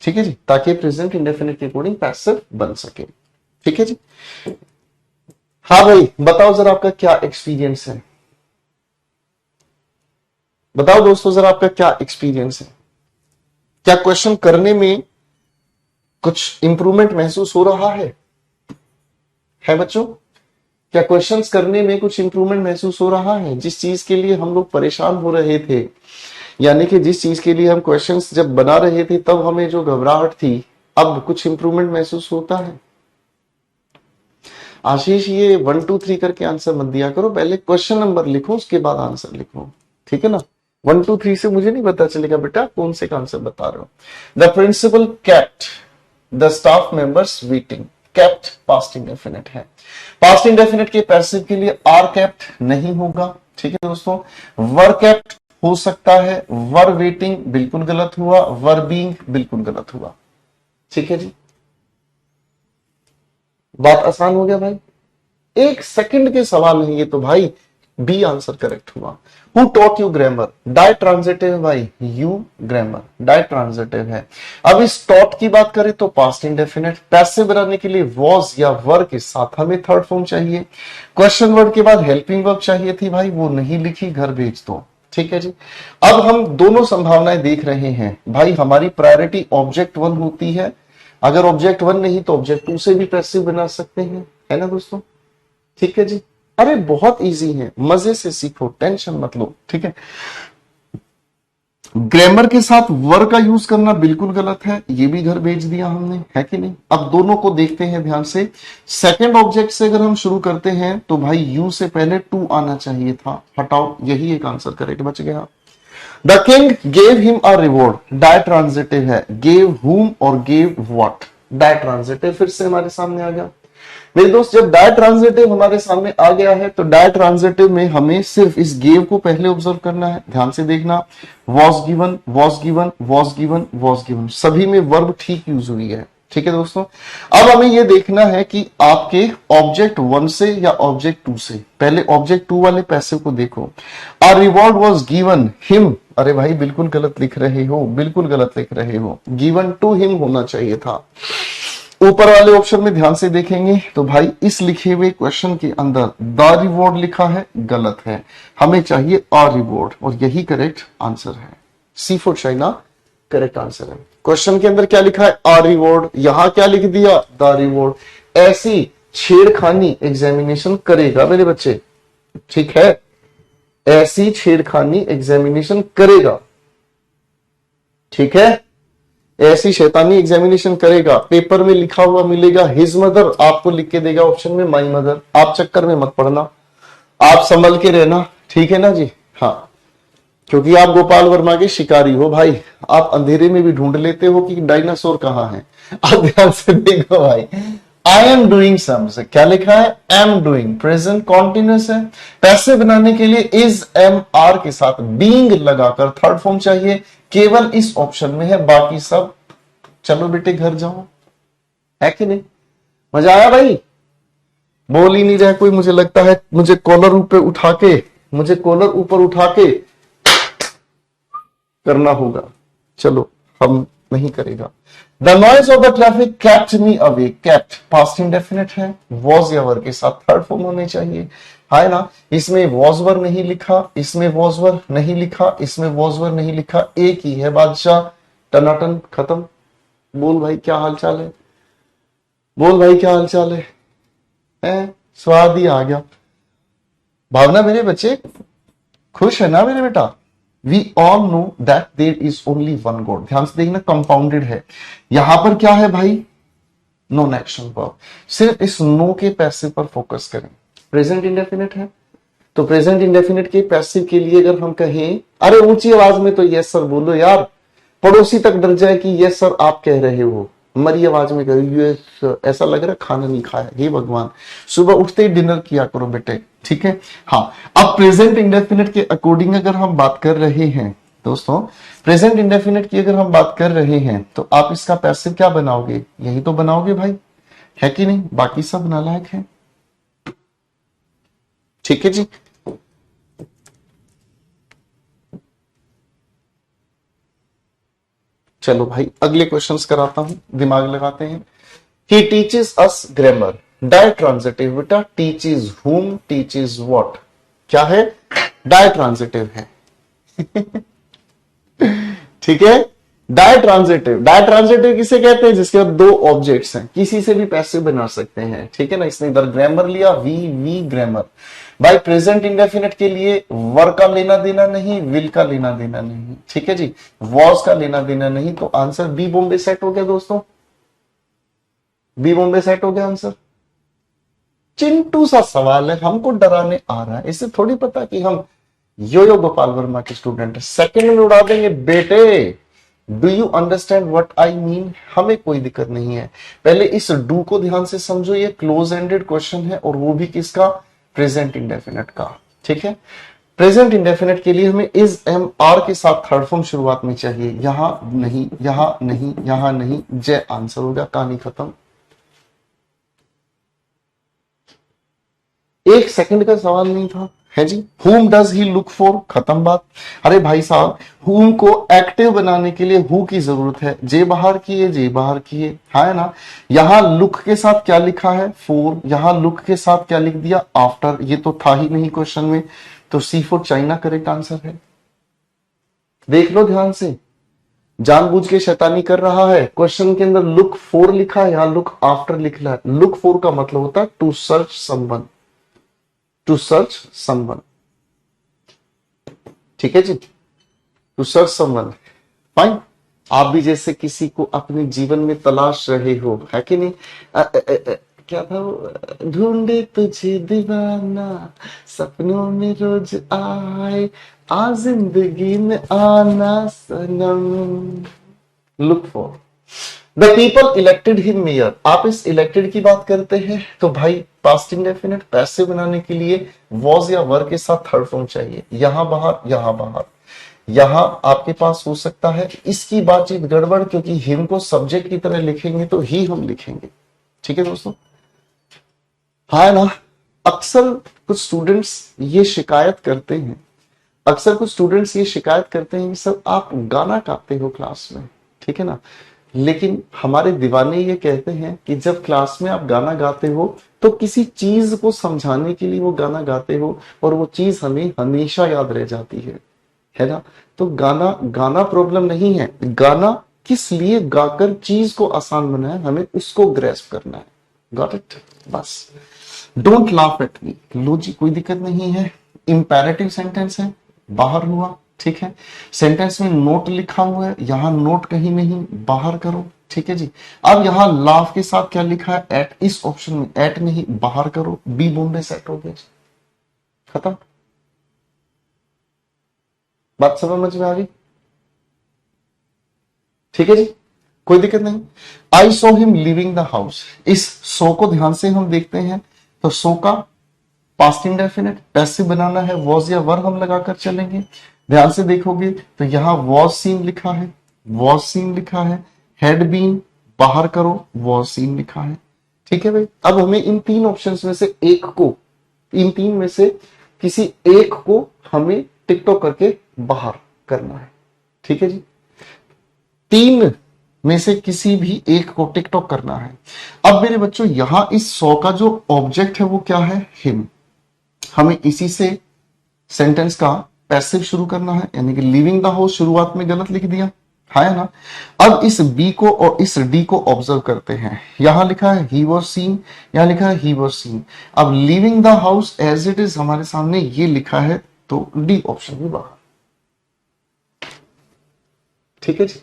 ठीक है जी, ताकि प्रेजेंट इंडेफिनिट के अकॉर्डिंग पैसिव बन सके। ठीक है जी, हाँ भाई बताओ जरा आपका क्या एक्सपीरियंस है, बताओ दोस्तों जरा आपका क्या एक्सपीरियंस है, क्या क्वेश्चन करने में कुछ इंप्रूवमेंट महसूस हो रहा है बच्चों? क्या क्वेश्चंस करने में कुछ इंप्रूवमेंट महसूस हो रहा है? जिस चीज के लिए हम लोग परेशान हो रहे थे, यानी कि जिस चीज के लिए हम क्वेश्चंस जब बना रहे थे तब हमें जो घबराहट थी, अब कुछ इंप्रूवमेंट महसूस होता है? आशीष ये 1 2 3 करके आंसर मत दिया करो, पहले क्वेश्चन नंबर लिखो उसके बाद आंसर लिखो। ठीक है ना, 1 2 3 से मुझे नहीं पता चलेगा बेटा कौन से का आंसर बता रहे हो। The principal kept the staff members waiting, kept past indefinite है। पास्ट इंडेफिनिट के पैसिव के लिए आर केप्ट नहीं होगा। ठीक है दोस्तों, वर केप्ट हो सकता है, वर वेटिंग बिल्कुल गलत हुआ, वर बीइंग बिल्कुल गलत हुआ। ठीक है जी, बात आसान हो गया भाई, एक सेकंड के सवाल है ये तो भाई, बी आंसर करेक्ट हुआ। Who taught you grammar, ditransitive है भाई, यू ग्रामर डाई ट्रांजिटिव है। अब इस टॉट की बात करें तो पास्ट इंडेफिनिट, पैसिव बनाने के लिए वॉज या वर के साथ हमें थर्ड फॉर्म चाहिए, क्वेश्चन वर्ड के बाद हेल्पिंग वर्ब चाहिए थी भाई, वो नहीं लिखी, घर भेज दो। ठीक है जी, अब हम दोनों संभावनाएं देख रहे हैं भाई, हमारी प्रायोरिटी ऑब्जेक्ट 1 होती है, अगर ऑब्जेक्ट 1 नहीं तो ऑब्जेक्ट 2 से भी पैसिव बना सकते हैं, है ना दोस्तों? ठीक है जी, अरे बहुत इजी है, मजे से सीखो, टेंशन मत लो। ठीक है, ग्रामर के साथ वर का यूज करना बिल्कुल गलत है, ये भी घर भेज दिया हमने, है कि नहीं? अब दोनों को देखते हैं ध्यान से। सेकंड ऑब्जेक्ट से अगर हम शुरू करते हैं तो भाई यू से पहले टू आना चाहिए था, हटाओ, यही एक आंसर करेक्ट बच गया। The king gave him a reward, ditransitive है, गेव हुम और गेव व्हाट, डाय ट्रांजिटिव फिर से हमारे सामने आ गया। मेरे दोस्त, जब डाय ट्रांजिटिव हमारे सामने आ गया है तो डाय ट्रांजिटिव में हमें सिर्फ इस गेव को पहले ऑब्जर्व करना है। ध्यान से देखना, was given, was given, was given, was given, सभी में वर्ब ठीक यूज हुई है। ठीक है दोस्तों, अब हमें यह देखना है कि आपके ऑब्जेक्ट 1 से या ऑब्जेक्ट 2 से। पहले ऑब्जेक्ट 2 वाले पैसिव को देखो। A reward was given him, अरे भाई बिल्कुल गलत लिख रहे हो, बिल्कुल गलत लिख रहे हो, गिवन टू हिम होना चाहिए था। ऊपर वाले ऑप्शन में ध्यान से देखेंगे तो भाई इस लिखे हुए क्वेश्चन के अंदर द रिवॉर्ड लिखा है, गलत है, हमें चाहिए आ रिवॉर्ड, और यही करेक्ट आंसर है। सी फॉर चाइना करेक्ट आंसर है। क्वेश्चन के अंदर क्या लिखा है, आ रिवॉर्ड, यहां क्या लिख दिया, द रिवॉर्ड। ऐसी छेड़खानी एग्जामिनेशन करेगा मेरे बच्चे, ठीक है, ऐसी छेड़खानी एग्जामिनेशन करेगा, ठीक है, ऐसी शैतानी एग्जामिनेशन करेगा। पेपर में लिखा हुआ मिलेगा हिज मदर, आपको लिख के देगा ऑप्शन में माई मदर। आप चक्कर में मत पड़ना, आप संभल के रहना, ठीक है ना जी। हाँ, क्योंकि आप गोपाल वर्मा के शिकारी हो भाई, आप अंधेरे में भी ढूंढ लेते हो कि डायनासोर कहां है। आप ध्यान से देखो भाई, आई एम डूइंग सम से क्या लिखा है, एम डूइंग, प्रेजेंट कॉन्टिन्यूस है। पैसे बनाने के लिए इज एम आर के साथ बीइंग लगाकर थर्ड फॉर्म चाहिए, केवल इस ऑप्शन में है, बाकी सब चलो बेटे घर जाओ, है कि नहीं। मजा आया भाई, बोल ही नहीं रहा कोई, मुझे लगता है मुझे कॉलर ऊपर उठा के, मुझे कॉलर ऊपर उठा के करना होगा। चलो हम नहीं करेगा। The noise of the traffic kept me away, kept past indefinite है, वॉज या वर के साथ थर्ड फॉर्म होने चाहिए, है ना। इसमें वॉज वर नहीं लिखा, इसमें वॉज वर नहीं लिखा, इसमें वॉज वर नहीं लिखा, एक ही है बादशाह, टनाटन खत्म। बोल भाई क्या हाल चाल है, बोल भाई क्या हाल चाल है? स्वाद ही आ गया। भावना मेरे बच्चे खुश है ना मेरे बेटा। We all know that there is only one god. ध्यान से देखना, कंपाउंडेड है, यहां पर क्या है भाई, नॉन एक्शन वर्ब। सिर्फ इस नो के पैसिव पर फोकस करें। प्रेजेंट इंडेफिनिट है तो प्रेजेंट इंडेफिनिट के पैसिव के लिए अगर हम कहें, अरे ऊंची आवाज में तो यस सर बोलो यार, पड़ोसी तक डर जाए कि यस सर आप कह रहे हो, मरी आवाज में कहो यस, ऐसा लग रहा है खाना नहीं खाया। हे भगवान, सुबह उठते ही डिनर किया करो बेटे, ठीक है। हाँ, अब प्रेजेंट इंडेफिनिट के अकॉर्डिंग अगर हम बात कर रहे हैं दोस्तों, प्रेजेंट इंडेफिनिट की अगर हम बात कर रहे हैं तो आप इसका पैसिव क्या बनाओगे, यही तो बनाओगे भाई, है कि नहीं। बाकी सब नालायक है, ठीक है जी। चलो भाई अगले क्वेश्चंस कराता हूं, दिमाग लगाते हैं। He teaches us grammar, ditransitive बेटा, टीचेस हुम, टीचेस व्हाट, क्या है, डाय ट्रांजिटिव है। ठीक है, डाय ट्रांजिटिव, डाय ट्रांजिटिव किसे कहते हैं, जिसके बाद दो ऑब्जेक्ट्स हैं, किसी से भी पैसिव बना सकते हैं, ठीक है ना। इसने इधर ग्रामर लिया, वी ग्रामर। भाई प्रेजेंट इंडेफिनिट के लिए वर का लेना देना नहीं, विल का लेना देना नहीं, ठीक है जी, वॉज का लेना देना नहीं, तो आंसर बी बॉम्बे सेट हो गया दोस्तों, बी बॉम्बे सेट हो गया आंसर। चिंटू सा सवाल है, हमको डराने आ रहा है, इसे थोड़ी पता कि हम यो गोपाल वर्मा के स्टूडेंट है, सेकंड में उड़ा देंगे बेटे। Do you understand what I mean. हमें कोई दिक्कत नहीं है, पहले इस डू को ध्यान से समझो, ये क्लोज एंडेड क्वेश्चन है, और वो भी किसका, प्रेजेंट इंडेफिनिट का, ठीक है। प्रेजेंट इंडेफिनिट के लिए हमें इज एम आर के साथ थर्ड फॉर्म शुरुआत में चाहिए, यहां नहीं, यहां नहीं, यहां नहीं, जय आंसर होगा, कहानी खत्म। एक सेकंड का सवाल नहीं था, है जी। whom does he look for, खत्म बात। अरे भाई साहब, whom को एक्टिव बनाने के लिए who की जरूरत है, जे बाहर किए, जे बाहर किए, है ना। यहां लुक के साथ क्या लिखा है, फॉर, यहां लुक के साथ क्या लिख दिया, आफ्टर, ये तो था ही नहीं क्वेश्चन में, तो C for China correct answer है। देख लो ध्यान से, जानबूझ के शैतानी कर रहा है। क्वेश्चन के अंदर लुक फॉर लिखा है, यहां लुक आफ्टर लिखा है। लुक फॉर का मतलब होता है to search someone, to search someone, ठीक है जी, टू सर्च समवन, फाइन। आप भी जैसे किसी को अपने जीवन में तलाश रहे हो, है कि नहीं। क्या था वो, ढूंढे तुझे दीवाना, सपनों में रोज आए, आ जिंदगी में आना सनम। Look for, the people elected him mayor. आप इस इलेक्टेड की बात करते हैं तो भाई पास्ट इंडेफिनिट पैसिव बनाने के लिए वॉज या वर के साथ थर्ड फॉर्म चाहिए। यहां बाहर, यहां बाहर, यहां आपके पास हो सकता है इसकी बातचीत गड़बड़, क्योंकि हिम को सब्जेक्ट की तरह लिखेंगे तो ही हम लिखेंगे। ठीक है दोस्तों, हाँ ना। अक्सर कुछ स्टूडेंट्स ये शिकायत करते हैं, अक्सर कुछ स्टूडेंट्स ये शिकायत करते हैं कि सर आप गाना गाते हो क्लास में, ठीक है ना, लेकिन हमारे दीवाने ये कहते हैं कि जब क्लास में आप गाना गाते हो तो किसी चीज को समझाने के लिए वो गाना गाते हो और वो चीज हमें हमेशा याद रह जाती है ना। तो गाना गाना प्रॉब्लम नहीं है, गाना किस लिए गाकर चीज को आसान बनाए, हमें उसको ग्रेस्प करना है। Got it? बस डोंट लाफ एट मी। लो जी, कोई दिक्कत नहीं है। इंपैरेटिव सेंटेंस है, बाहर हुआ, ठीक है। सेंटेंस में नोट लिखा हुआ है, यहां नोट कहीं नहीं, बाहर करो, ठीक है जी। अब यहां लाफ के साथ क्या लिखा है, एट, इस ऑप्शन में एट नहीं, बाहर करो, बी बॉम्बे सेट हो गया, खत्म। बात समझ में आ गई? ठीक है जी, कोई दिक्कत नहीं। आई saw him living the house. इस सो को ध्यान से हम देखते हैं तो सो का पास्ट इंडेफिनिट पैसिव बनाना है, वॉज या वर हम लगाकर चलेंगे। ध्यान से देखोगे तो यहां वॉज सीन लिखा है, वॉज सीन लिखा है, हैड बीन, बाहर करो, वॉज सीन लिखा है। ठीक है भाई, अब हमें इन तीन ऑप्शंस में से एक को, इन तीन में से किसी एक को हमें टिकटॉक करके बाहर करना है। ठीक है जी, तीन में से किसी भी एक को टिकटॉक करना है। अब मेरे बच्चों यहां इस 100 का जो ऑब्जेक्ट है वो क्या है, हिम। हमें इसी से सेंटेंस का पैसिव शुरू करना है, यानी कि लिविंग द हाउस शुरुआत में गलत लिख दिया है ना। अब इस बी को और इस डी को ऑब्जर्व करते हैं। यहां लिखा है ही वाज सीन, यहां लिखा है ही वाज सीन। अब living the house as it is हमारे सामने ये लिखा है, तो डी ऑप्शन भी बाहर। ठीक है जी।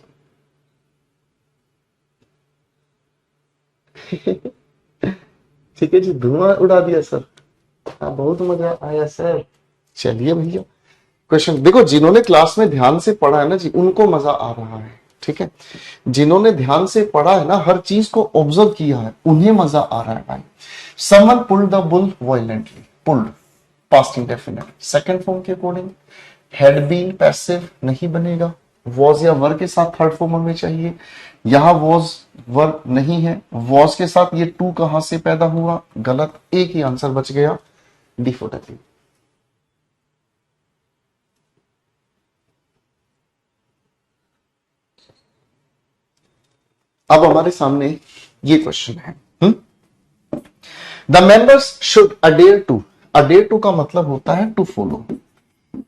ठीक है जी, धुआं उड़ा दिया सर। हाँ, बहुत मजा आया सर। चलिए भैया, क्वेश्चन देखो, जिन्होंने क्लास में ध्यान से पढ़ा है ना जी, उनको मजा आ रहा है। ठीक है, जिन्होंने ध्यान से पढ़ा है ना, हर चीज को ऑब्जर्व किया है, उन्हें मजा आ रहा है भाई। Someone pulled the bull violently, pulled past indefinite second form के अकॉर्डिंग। हैड बीन पैसिव नहीं बनेगा, वॉज या वर के साथ थर्ड फॉर्म हमें चाहिए। यहां वॉज वर नहीं है, वॉज के साथ ये टू कहां से पैदा हुआ, गलत, एक ही आंसर बच गया, डी फॉर दैट। अब हमारे सामने ये क्वेश्चन है, the members should adhere to. Adhere to का मतलब होता है टू फॉलो,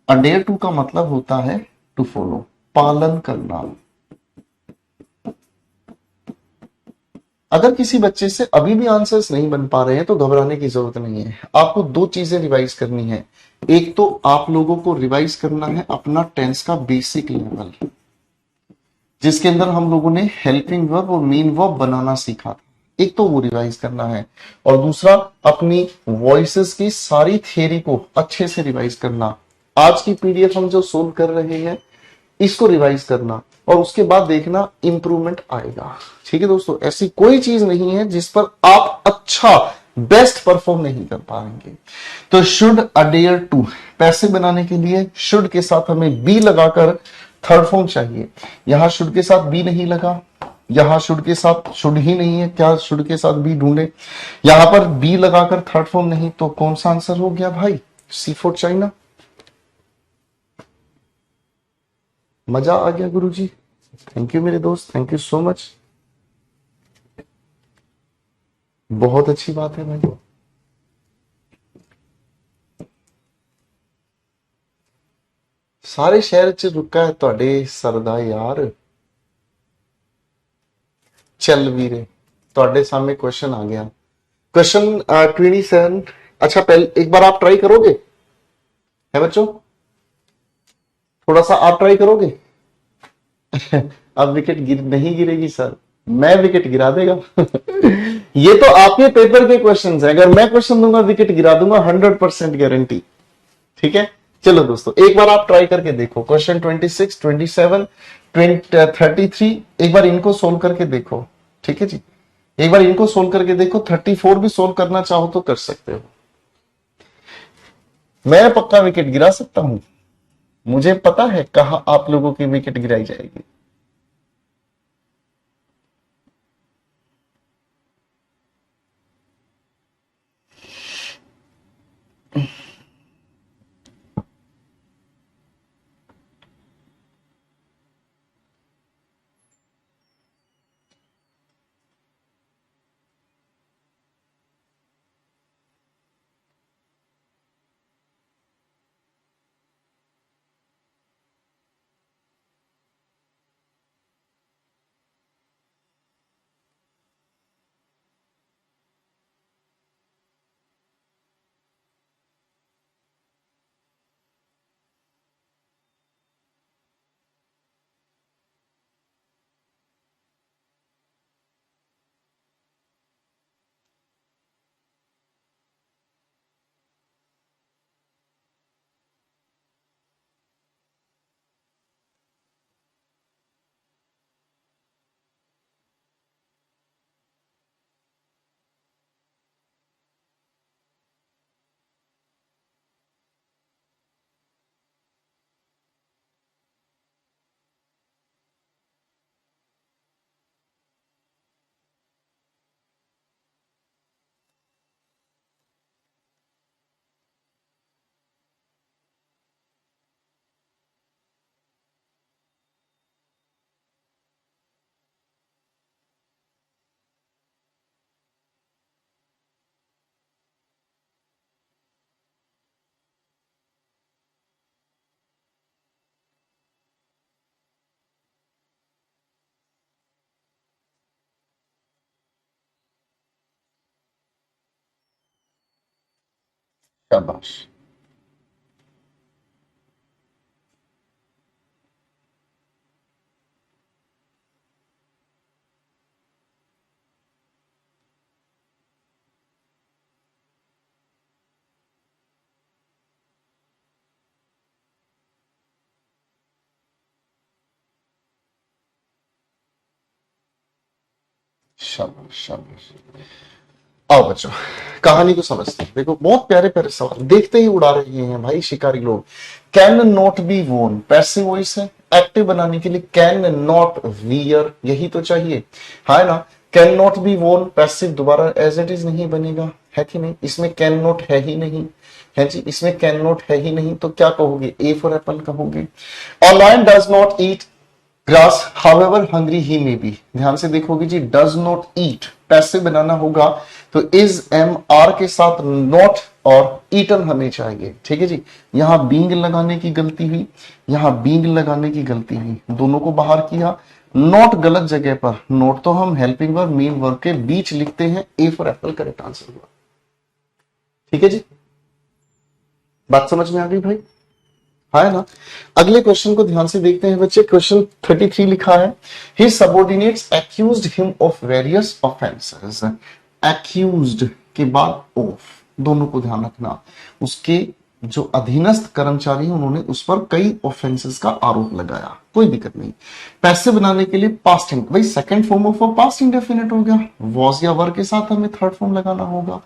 अडेयर टू का मतलब होता है टू फॉलो, पालन करना। अगर किसी बच्चे से अभी भी आंसर्स नहीं बन पा रहे हैं तो घबराने की जरूरत नहीं है। आपको दो चीजें रिवाइज करनी है। एक तो आप लोगों को रिवाइज करना है अपना टेंस का बेसिक लेवल, जिसके अंदर हम लोगों ने हेल्पिंग वर्ब और मेन वर्ब बनाना सीखा था, एक तो वो रिवाइज करना है। और दूसरा अपनी वॉइसेस की सारी थियरी को अच्छे से रिवाइज करना। आज की पीडीएफ हम जो सोल्व कर रहे हैं इसको रिवाइज करना, और उसके बाद देखना इंप्रूवमेंट आएगा। ठीक है दोस्तों, ऐसी कोई चीज नहीं है जिस पर आप अच्छा बेस्ट परफॉर्म नहीं कर पाएंगे। तो शुड अडेयर टू पैसिव बनाने के लिए शुड के साथ हमें बी लगाकर थर्ड फॉर्म चाहिए। यहां शुड के साथ बी नहीं लगा, यहां शुड के साथ शुड ही नहीं है, क्या शुड के साथ बी ढूंढे। यहां पर बी लगाकर थर्ड फॉर्म नहीं, तो कौन सा आंसर हो गया भाई, सी फॉर चाइना। मजा आ गया गुरुजी, थैंक यू मेरे दोस्त, थैंक यू सो मच, बहुत अच्छी बात है भाई। सारे शहर च रुका है ਤੁਹਾਡੇ सरदा यार। चल वीरे, ਤੁਹਾਡੇ सामने क्वेश्चन आ गया, क्वेश्चन 27। अच्छा, पहले एक बार आप ट्राई करोगे, है बच्चों, थोड़ा सा आप ट्राई करोगे। अब विकेट नहीं गिरेगी सर, मैं विकेट गिरा देगा। ये तो आपके पेपर के क्वेश्चन है, अगर मैं क्वेश्चन दूंगा विकेट गिरा दूंगा, 100% गारंटी। ठीक है, चलो दोस्तों एक बार आप ट्राई करके देखो। क्वेश्चन 26, 27 33, एक बार इनको सोल्व करके देखो, ठीक है जी, एक बार इनको सोल्व करके देखो। 34 भी सोल्व करना चाहो तो कर सकते हो। मैं पक्का विकेट गिरा सकता हूं, मुझे पता है कहां आप लोगों की विकेट गिराई जाएगी। शाबाश। शाबाश शाबाश। आओ बच्चों, कहानी को समझते हैं। देखो बहुत प्यारे प्यारे सवाल देखते ही उड़ा रहे हैं भाई शिकारी लोग। कैन नॉट बी वोन पैसिव वॉइस है, एक्टिव बनाने के लिए कैन नॉट वियर यही तो चाहिए, है ना। कैन नॉट बी वोन पैसिव दोबारा एज इट इज नहीं बनेगा, है कि नहीं। इसमें कैन नॉट है ही नहीं, है जी, इसमें कैन नॉट है ही नहीं, तो क्या कहोगे, ए फॉर एप्पल कहोगे। और lion does not eat grass however hungry he may be, ध्यान से देखोगे जी, डज नॉट ईट पैसिव बनाना होगा तो इज एम आर के साथ नॉट और ईटन हमें चाहिए, ठीक है जी। यहां बींग लगाने की गलती हुई, यहां बींग लगाने की गलती हुई, दोनों को बाहर किया। नॉट गलत जगह पर, नॉट तो हम हेल्पिंग वर्ब मेन वर्ब के बीच लिखते हैं, A for Apple correct answer हुआ, ठीक है जी। बात समझ में आ गई भाई, है ना। अगले क्वेश्चन को ध्यान से देखते हैं बच्चे। क्वेश्चन 33 लिखा है, his subordinates accused him of various offences. Accused के बाद ऑफ, दोनों को ध्यान रखना। उसके जो अधीनस्थ कर्मचारी हैं उन्होंने उस पर कई ऑफेंसेस का आरोप लगाया, कोई दिक्कत नहीं। पैसे बनाने के लिए पास्ट इंड, भाई second form of past indefinite हो गया, वॉज या वर के साथ हमें थर्ड फॉर्म लगाना होगा।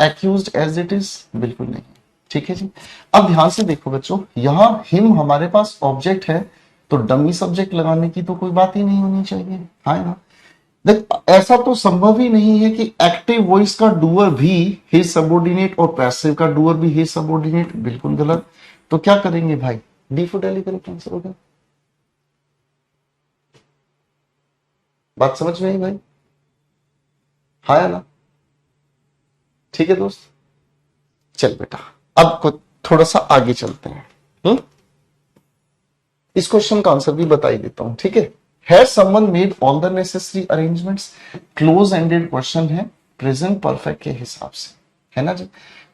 एक्यूज्ड एज इट इज बिल्कुल नहीं, ठीक है जी। अब ध्यान से देखो बच्चों, यहां हिम हमारे पास ऑब्जेक्ट है तो डमी सब्जेक्ट लगाने की तो कोई बात ही नहीं होनी चाहिए, है ना। देख ऐसा तो संभव ही नहीं है कि एक्टिव वॉइस का डूअर भी हिज सबऑर्डिनेट और पैसिव का डूअर भी हिज सबऑर्डिनेट, बिल्कुल गलत। तो क्या करेंगे भाई, D for daily correct answer होगा। बात समझ में आई भाई, है ना, ठीक है दोस्त। चल बेटा अब को थोड़ा सा आगे चलते हैं। इस क्वेश्चन का आंसर भी बता ही देता हूं, ठीक है। Has someone made all the necessary arrangements, close ended question है प्रेजेंट परफेक्ट के हिसाब से, है ना जी।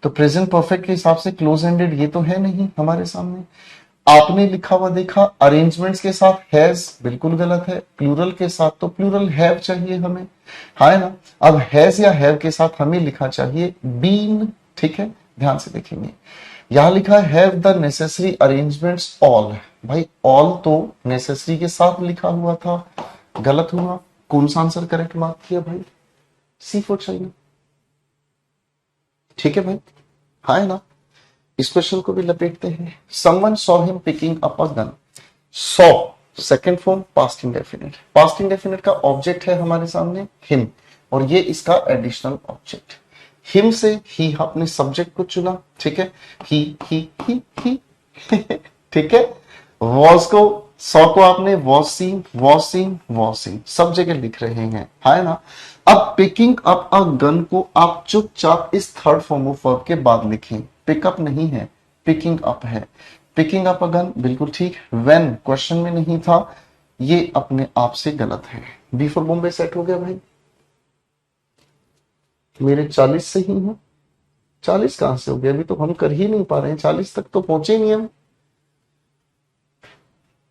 तो प्रेजेंट परफेक्ट के हिसाब से क्लोज एंडेड ये तो है नहीं हमारे सामने। आपने लिखा हुआ देखा अरेंजमेंट्स के साथ हैज, बिल्कुल गलत है। प्लूरल के साथ तो प्लूरल हैव चाहिए हमें, है ना। अब हैज या हैव के साथ हमें लिखा चाहिए बीन, ठीक है। ध्यान से देखेंगे, यहां लिखा है have the necessary arrangements all. भाई ऑल तो नेसेसरी के साथ लिखा हुआ था, गलत हुआ। कौन सा आंसर करेक्ट मार्क किया भाई? सी फॉर चाइना। ठीक है भाई, हाँ है ना। इस क्वेश्चन को भी लपेटते हैं। Someone saw him picking up a gun. Saw second form past indefinite. Past indefinite का ऑब्जेक्ट है हमारे सामने हिम, और ये इसका एडिशनल ऑब्जेक्ट। हिम से ही आपने सब्जेक्ट को चुना, ठीक है। ही ठीक है। वॉज को, सॉ को आपने was seen, was seen, was seen सब जगह लिख रहे हैं, है ना। अब पिकिंग अप अ गन को आप चुपचाप इस थर्ड फॉर्म ऑफ वर्ब के बाद लिखें। पिकअप नहीं है, पिकिंग अप है। पिकिंग अप अ गन बिल्कुल ठीक। व्हेन क्वेश्चन में नहीं था, ये अपने आप से गलत है। बी फॉर बॉम्बे सेट हो गया भाई। मेरे 40 सही है। 40 कहां से हो गया? अभी तो हम कर ही नहीं पा रहे हैं, 40 तक तो पहुंचे नहीं हम।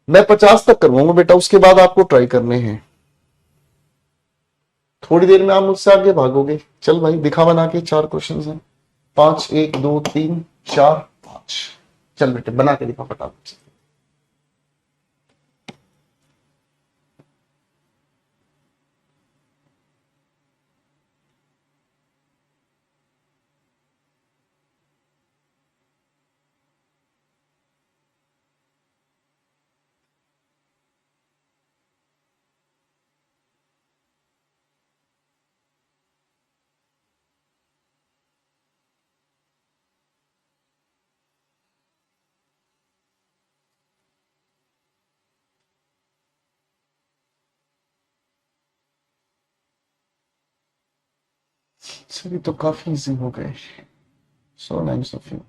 मैं 50 तक करवाऊंगा बेटा, उसके बाद आपको ट्राई करने हैं। थोड़ी देर में आप मुझसे आगे भागोगे। चल भाई दिखा बना के, 4 क्वेश्चन हैं। 5, 1, 2, 3, 4, 5। चल बेटे बना के दिखा फटाफट से। सभी तो काफी इजी हो गए। So nice of you.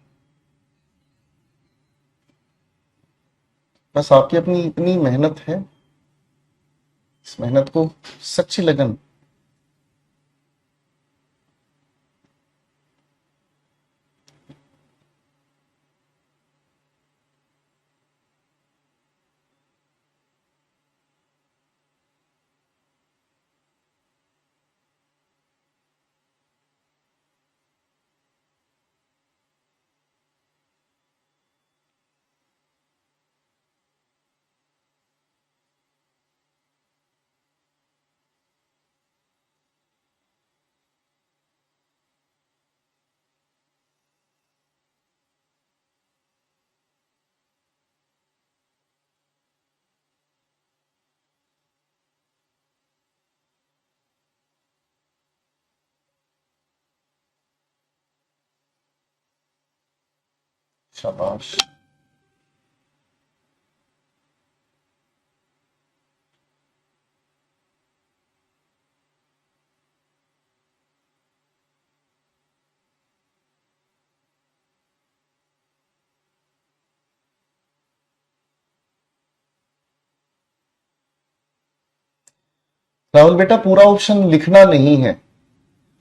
बस आपकी अपनी इतनी मेहनत है, इस मेहनत को सच्ची लगन। शाबाश। राहुल बेटा पूरा ऑप्शन लिखना नहीं है,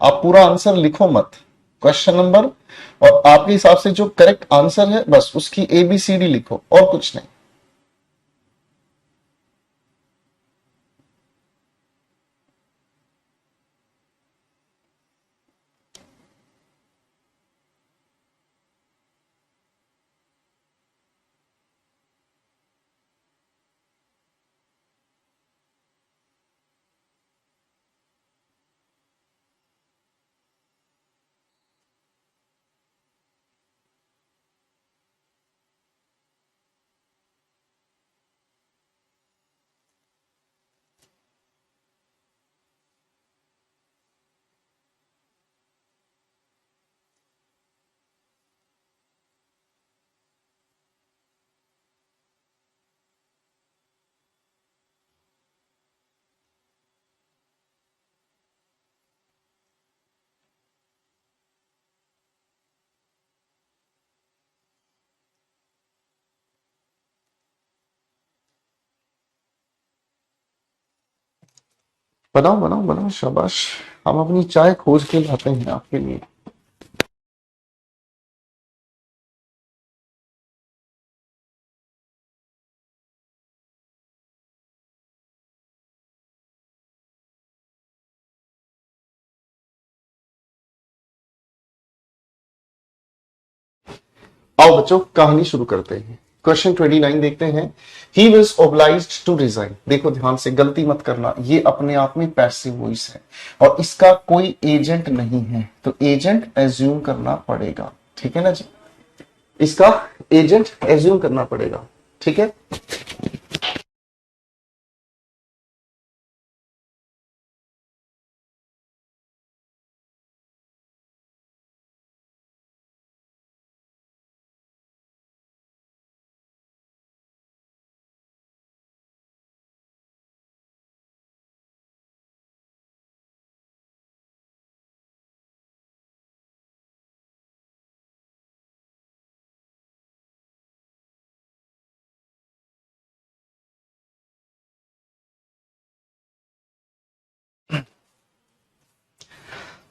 आप पूरा आंसर लिखो मत। क्वेश्चन नंबर और आपके हिसाब से जो करेक्ट आंसर है बस उसकी ABCD लिखो और कुछ नहीं। बनाओ बनाओ बनाओ, शाबाश। हम अपनी चाय खोज के लाते हैं आपके लिए। आओ बच्चों कहानी शुरू करते हैं। क्वेश्चन 29 देखते हैं। He was obliged to resign. देखो ध्यान से, गलती मत करना, ये अपने आप में पैसिव वॉइस है और इसका कोई एजेंट नहीं है, तो एजेंट एज्यूम करना पड़ेगा। ठीक है ना जी, इसका एजेंट एज्यूम करना पड़ेगा। ठीक है,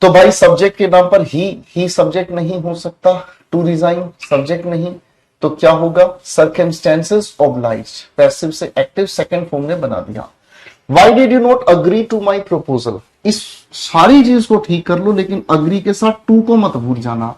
तो भाई सब्जेक्ट के नाम पर ही सब्जेक्ट नहीं हो सकता, टू रिजाइन सब्जेक्ट नहीं, तो क्या होगा, सर्कमस्टेंसेस ऑब्लाइज्ड, पैसिव से एक्टिव सेकंड फॉर्म ने बना दिया। Why did you not agree to my proposal, इस सारी चीज को ठीक कर लो लेकिन अग्री के साथ टू को मत भूल जाना।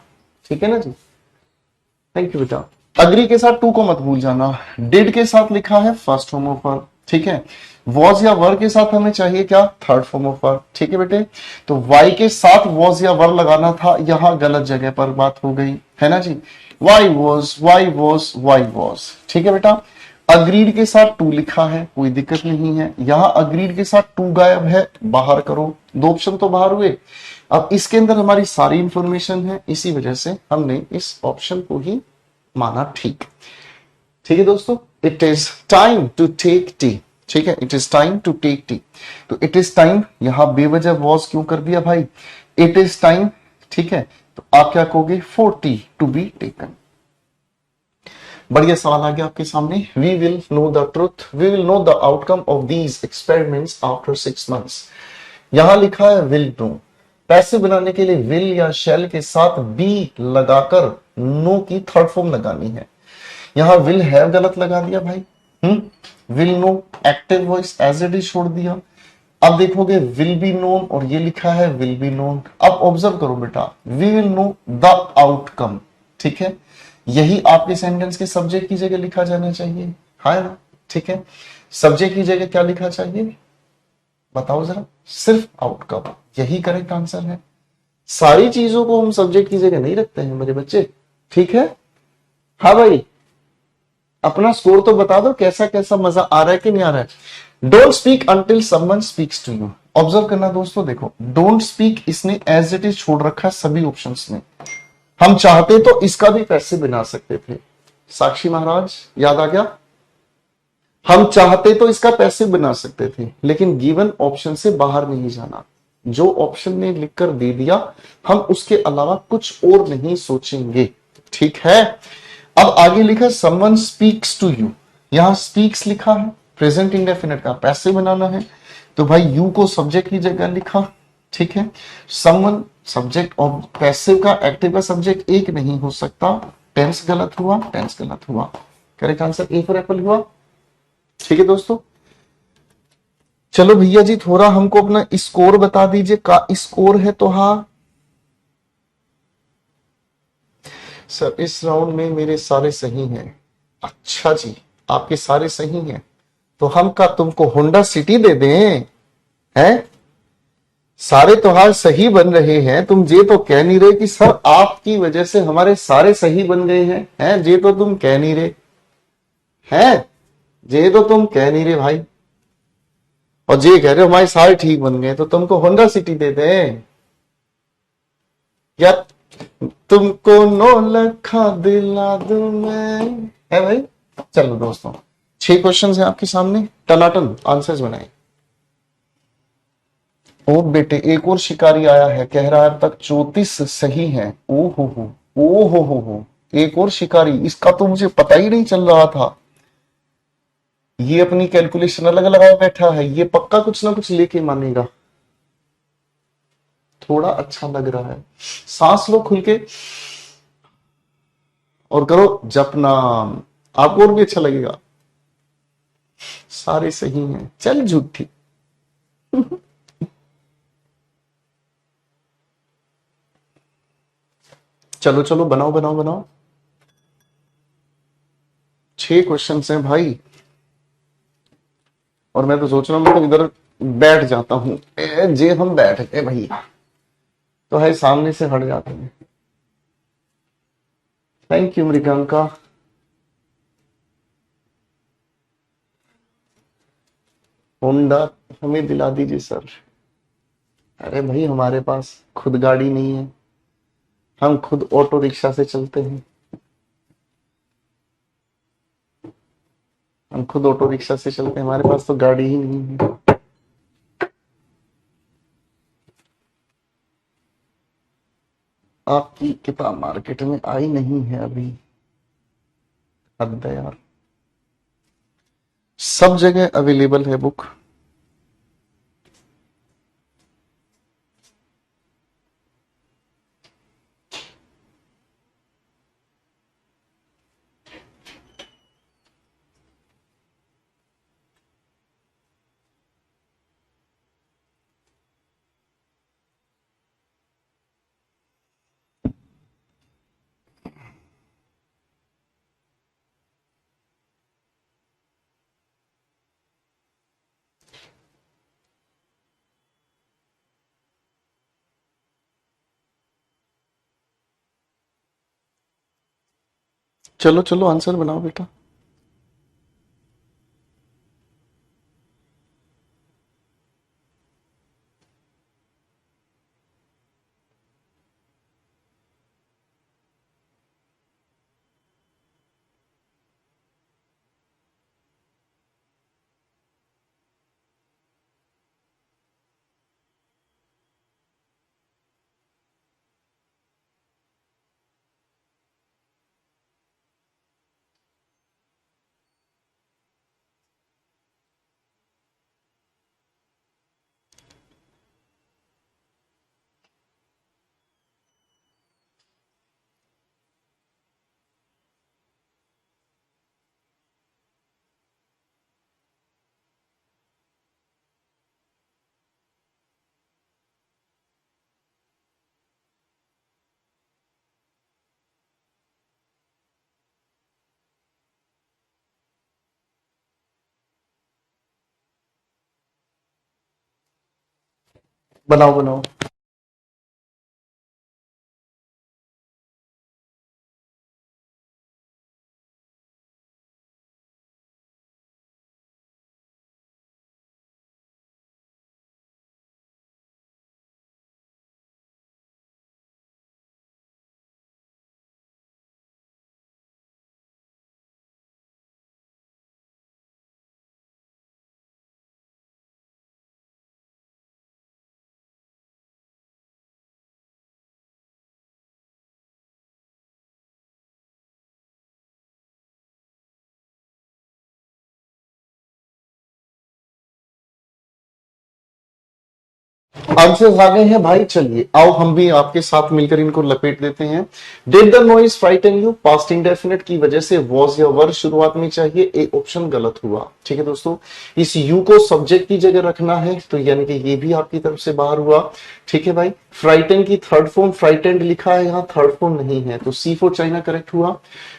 ठीक है ना जी, थैंक यू बेटा। अग्री के साथ टू को मत भूल जाना। डिड के साथ लिखा है फर्स्ट फॉर्म ऑफ वर्ब, ठीक है। वॉज या वर के साथ हमें चाहिए क्या, थर्ड फॉर्म ऑफ वर्ब। ठीक है बेटे, तो वाई के साथ वॉज या वर लगाना था, यहां गलत जगह पर बात हो गई है ना जी। Why was, why was, why was. ठीक है बेटा, अग्रीड के साथ टू लिखा है, कोई दिक्कत नहीं है। यहां अग्रीड के साथ टू गायब है, बाहर करो, दो ऑप्शन तो बाहर हुए। अब इसके अंदर हमारी सारी इंफॉर्मेशन है, इसी वजह से हमने इस ऑप्शन को ही माना ठीक। ठीक है दोस्तों, it is time to take tea. ठीक है, it is time to take tea. तो इट इज टाइम यहां बेवजह वॉज क्यों कर दिया भाई, इट इज टाइम। ठीक है, तो आप क्या कहोगे, for tea to be taken. बढ़िया सवाल आ गया आपके सामने। We will know the truth, we will know the outcome of these experiments after 6 months। यहां लिखा है विल नो, पैसे बनाने के लिए विल या शेल के साथ बी लगाकर नो की थर्ड फॉर्म लगानी है। यहां विल हैव गलत लगा दिया भाई। Will know active voice as it is छोड़ दिया। अब देखोगे विल बी नोन और ये लिखा है विल बी नोन। अब ऑब्जर्व करो बेटा, we will know the outcome. ठीक है, यही आपके सेंटेंस के सब्जेक्ट की जगह लिखा जाना चाहिए, है ना। ठीक है, सब्जेक्ट की जगह क्या लिखा चाहिए, बताओ जरा, सिर्फ आउटकम, यही करेक्ट आंसर है। सारी चीजों को हम सब्जेक्ट की जगह नहीं रखते हैं मेरे बच्चे। ठीक है, हाँ भाई, अपना स्कोर तो बता दो, कैसा कैसा मजा आ रहा है कि नहीं आ रहा है। Don't speak until someone speaks to you. Observe करना दोस्तों, देखो डोंट स्पीक इसने एज इट इज छोड़ रखा है सभी ऑप्शंस में। हम चाहते तो इसका भी पैसे बना सकते थे, साक्षी महाराज याद आ गया। हम चाहते तो इसका पैसे बना सकते थे, लेकिन गिवन ऑप्शन से बाहर नहीं जाना। जो ऑप्शन ने लिखकर दे दिया, हम उसके अलावा कुछ और नहीं सोचेंगे। ठीक है, अब आगे लिखा समवन स्पीक्स टू यू। यहां स्पीक्स लिखा है, प्रेजेंट इंडेफिनिट का पैसे बनाना है, तो भाई यू को सब्जेक्ट की जगह लिखा। ठीक है, समवन सब्जेक्ट और पैसिव का एक्टिव का सब्जेक्ट एक नहीं हो सकता। टेंस गलत हुआ, टेंस गलत हुआ, correct answer A for Apple हुआ। ठीक है दोस्तों, चलो भैया जी थोड़ा हमको अपना स्कोर बता दीजिए, का स्कोर है तो हाँ सर, इस राउंड में मेरे सारे सही हैं। अच्छा जी, आपके सारे सही हैं, तो हम का तुमको होंडा सिटी दे दें, हैं? सारे त्योहार सही बन रहे हैं, तुम ये तो कह नहीं रहे कि सर आपकी वजह से हमारे सारे सही बन गए हैं, हैं? ये तो तुम कह नहीं रहे हैं, ये तो तुम कह नहीं रहे भाई, और ये कह रहे हो हमारे सारे ठीक बन गए, तो तुमको होंडा सिटी दे दें या तुमको 9 लाख दिला दूं मैं, है भाई। चलो दोस्तों, 6 क्वेश्चंस हैं आपके सामने, टनाटन आंसर्स बनाए। ओ बेटे, एक और शिकारी आया है, कह रहा है अब तक 34 सही है। ओ हो, ओ हो, एक और शिकारी, इसका तो मुझे पता ही नहीं चल रहा था। ये अपनी कैलकुलेशन अलग लगाए बैठा है, ये पक्का कुछ ना कुछ लेके मानेगा। थोड़ा अच्छा लग रहा है, सांस लो खुल के और करो जप नाम, आपको और भी अच्छा लगेगा। सारे सही हैं, चल झूठी। चलो चलो, बनाओ बनाओ बनाओ। 6 क्वेश्चन हैं भाई, और मैं तो सोच रहा हूँ मैं तो इधर बैठ जाता हूँ। जे हम बैठ गए भाई, तो है सामने से हट जाते हैं। Thank you मृगंका। होंडा हमें दिला दीजिए सर। अरे भाई हमारे पास खुद गाड़ी नहीं है, हम खुद ऑटो रिक्शा से चलते हैं। हम खुद ऑटो रिक्शा से चलते हैं, हमारे पास तो गाड़ी ही नहीं है। आपकी किताब मार्केट में आई नहीं है अभी, हद है यार। सब जगह अवेलेबल है बुक। चलो चलो आंसर बनाओ बेटा। बनाओ बनाओ। आंसर्स आ गए हैं भाई, चलिए आओ हम भी आपके साथ मिलकर इनको लपेट देते हैं। Did the noise frighten you, past indefinite की वजह से वॉज या वर शुरुआत में चाहिए, ए ऑप्शन गलत हुआ। ठीक है दोस्तों, इस यू को सब्जेक्ट की जगह रखना है, तो यानी कि ये भी आपकी तरफ से बाहर हुआ। ठीक है भाई, फ्राइटन की थर्ड फॉर्म फ्राइटेंड लिखा है, यहाँ थर्ड फॉर्म नहीं है, तो सी फॉर चाइना करेक्ट हुआ।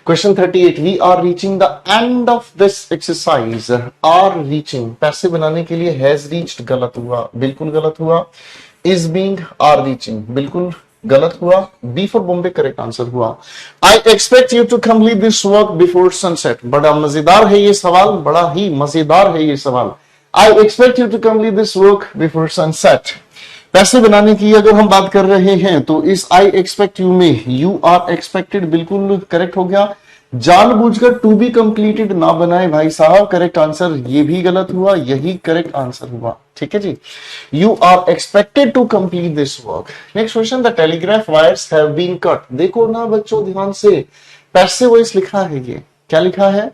Question 38, we are reaching the end of this exercise, are reaching पैसे बनाने के लिए हैज रीच्ड गलत हुआ, बिल्कुल गलत हुआ। इज बीइंग आर रीचिंग बिल्कुल गलत हुआ। B for Bombay correct answer हुआ। I expect you to complete this work before sunset, बड़ा मजेदार है ये सवाल, बड़ा ही मजेदार है ये सवाल। I expect you to complete this work before sunset. पैसे बनाने की अगर हम बात कर रहे हैं तो इस आई एक्सपेक्ट यू में यू आर एक्सपेक्टेड बिल्कुल करेक्ट हो गया। जानबूझकर टू बी कंप्लीटेड ना बनाए भाई साहब, करेक्ट आंसर ये भी गलत हुआ, यही करेक्ट आंसर हुआ। ठीक है जी, you are expected to complete this work. Next question, the telegraph wires have been cut. देखो ना बच्चों ध्यान से, पैसे वॉइस लिखा है, ये क्या लिखा है,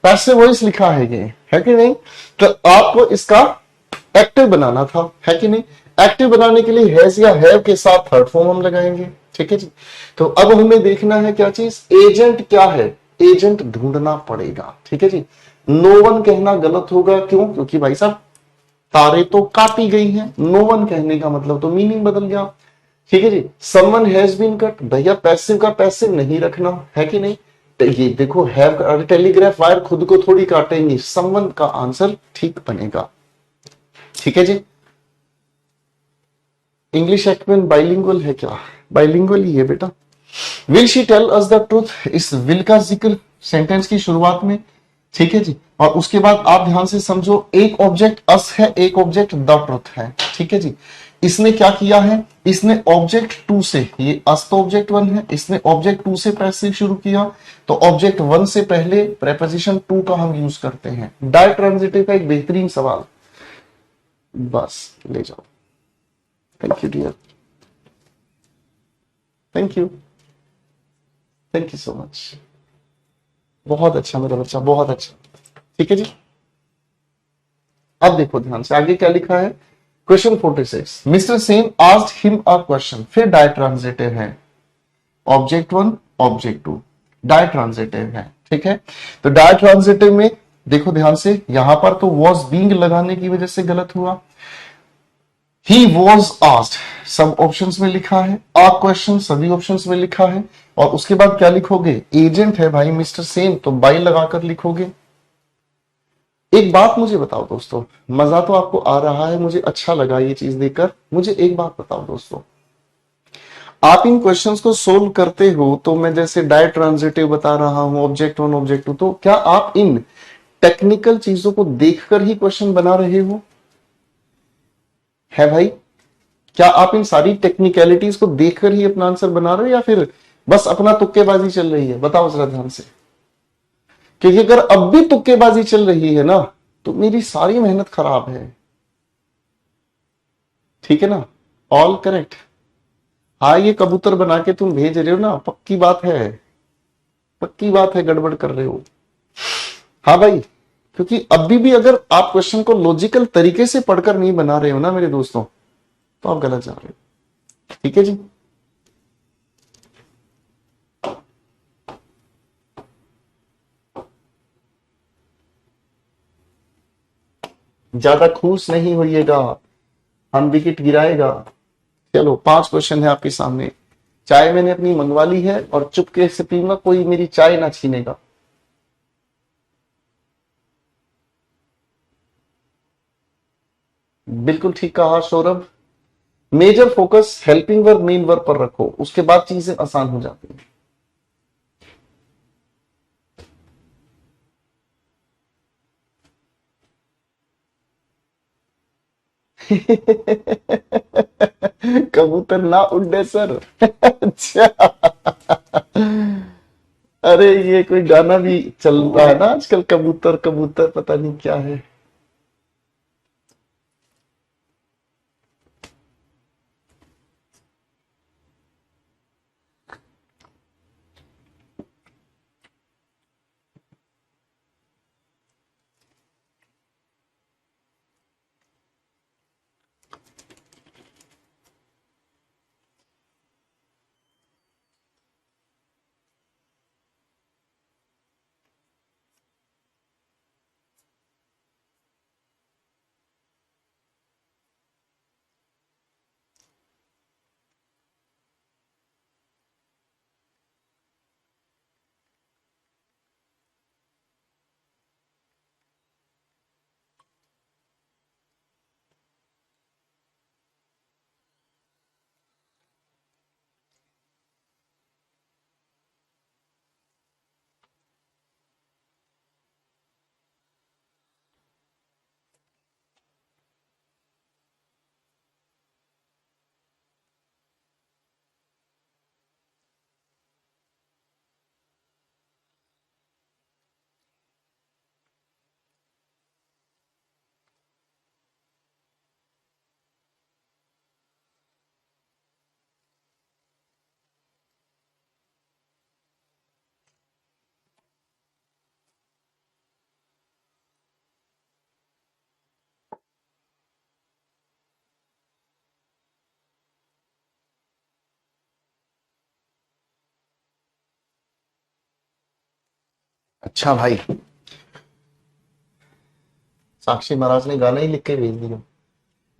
पैसे वॉइस लिखा है, ये है कि नहीं। तो आपको इसका एक्टिव बनाना था, है कि नहीं। एक्टिव बनाने के लिए हैज या हैव के साथ थर्ड फॉर्म हम लगाएंगे। ठीक है जी, तो अब हमें देखना है क्या चीज, एजेंट क्या है, एजेंट ढूंढना पड़ेगा। ठीक है जी, नो वन कहना गलत होगा, क्यों, क्योंकि भाई साहब तारे तो काटी गई हैं, नो वन कहने का मतलब तो मीनिंग बदल गया। ठीक है जी, समवन हैज बीन कट, भैया पैसिव का पैसिव नहीं रखना, है कि नहीं। ये देखो हैव, अरे टेलीग्राफ वायर खुद को थोड़ी काटेंगी, समवन का आंसर ठीक बनेगा। ठीक है जी। इंग्लिश एक्वेन बाइलिंगुअल है क्या? बाइलिंगुअल ही है बेटा। Will she tell us the truth, इस विल का जिक्र सेंटेंस की शुरुआत में। ठीक है जी। और उसके बाद आप ध्यान से समझो, एक ऑब्जेक्ट अस है, एक ऑब्जेक्ट द ट्रूथ है। ठीक है जी। इसने क्या किया है, इसने ऑब्जेक्ट टू से, ये अस तो ऑब्जेक्ट वन है, इसने ऑब्जेक्ट टू से पैसिव शुरू किया, तो ऑब्जेक्ट वन से पहले प्रेपोजिशन टू का हम यूज करते हैं। डाय ट्रांजिटिव का एक बेहतरीन सवाल, बस ले जाओ। Thank you dear, thank you, thank you so much. बहुत अच्छा मेरा बच्चा, बहुत अच्छा। ठीक है जी। अब देखो ध्यान से आगे क्या लिखा है। Question 46, mister Sen asked him a question, फिर डाय ट्रांजिटिव है, object one object two, ditransitive है। ठीक है। तो डाय ट्रांजिटिव में देखो ध्यान से, यहां पर तो वॉज बीइंग लगाने की वजह से गलत हुआ। ही वॉज आस्क्ड सब ऑप्शंस में लिखा है, अ क्वेश्चन सभी ऑप्शंस में लिखा है, और उसके बाद क्या लिखोगे, एजेंट है भाई मिस्टर सेन, तो बाई लगाकर लिखोगे। एक बात मुझे बताओ दोस्तों, मजा तो आपको आ रहा है, मुझे अच्छा लगा ये चीज देखकर। मुझे एक बात बताओ दोस्तों, आप इन क्वेश्चंस को सोल्व करते हो तो मैं जैसे डाय ट्रांजिटिव बता रहा हूं, ऑब्जेक्ट वन ऑब्जेक्ट टू, तो क्या आप इन टेक्निकल चीजों को देखकर ही क्वेश्चन बना रहे हो? है भाई, क्या आप इन सारी टेक्निकलिटीज को देखकर ही अपना आंसर बना रहे हो, या फिर बस अपना तुक्केबाजी चल रही है? बताओ जरा ध्यान से। क्योंकि अगर अब भी तुक्केबाजी चल रही है ना, तो मेरी सारी मेहनत खराब है। ठीक है ना? All correct. हाँ, ये कबूतर बना के तुम भेज रहे हो ना, पक्की बात है, पक्की बात है, गड़बड़ कर रहे हो। हाँ भाई, क्योंकि अभी भी अगर आप क्वेश्चन को लॉजिकल तरीके से पढ़कर नहीं बना रहे हो ना मेरे दोस्तों, तो आप गलत जा रहे हो। ठीक है जी। ज्यादा खुश नहीं होइएगा, हम विकेट गिराएगा। चलो 5 क्वेश्चन है आपके सामने। चाय मैंने अपनी मंगवा ली है और चुपके से पीऊंगा, कोई मेरी चाय ना छीनेगा। बिल्कुल ठीक कहा Saurabh. Major focus helping verb main verb पर रखो, उसके बाद चीजें आसान हो जाती हैं। कबूतर ना उड़े सर। अच्छा, अरे ये कोई गाना भी चल रहा है ना आजकल, कबूतर कबूतर पता नहीं क्या है। अच्छा भाई, साक्षी महाराज ने गाना ही लिख के भेज दिया।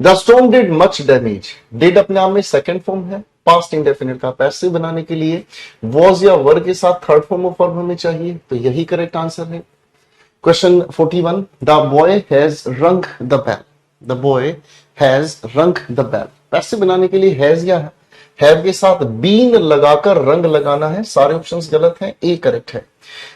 The stone did much damage, did अपने आप में सेकंड फॉर्म है, पास्ट इंडेफिनिट का पैसिव बनाने के लिए वॉज या वर के साथ थर्ड फॉर्म ऑफ वर्ब हमें चाहिए, तो यही करेक्ट आंसर है। Question 41, the boy has rung the bell, the boy has rung the bell, passive बनाने के लिए हैज या हैव के साथ बीन लगाकर रंग लगाना है, सारे ऑप्शंस गलत हैं, ए करेक्ट है।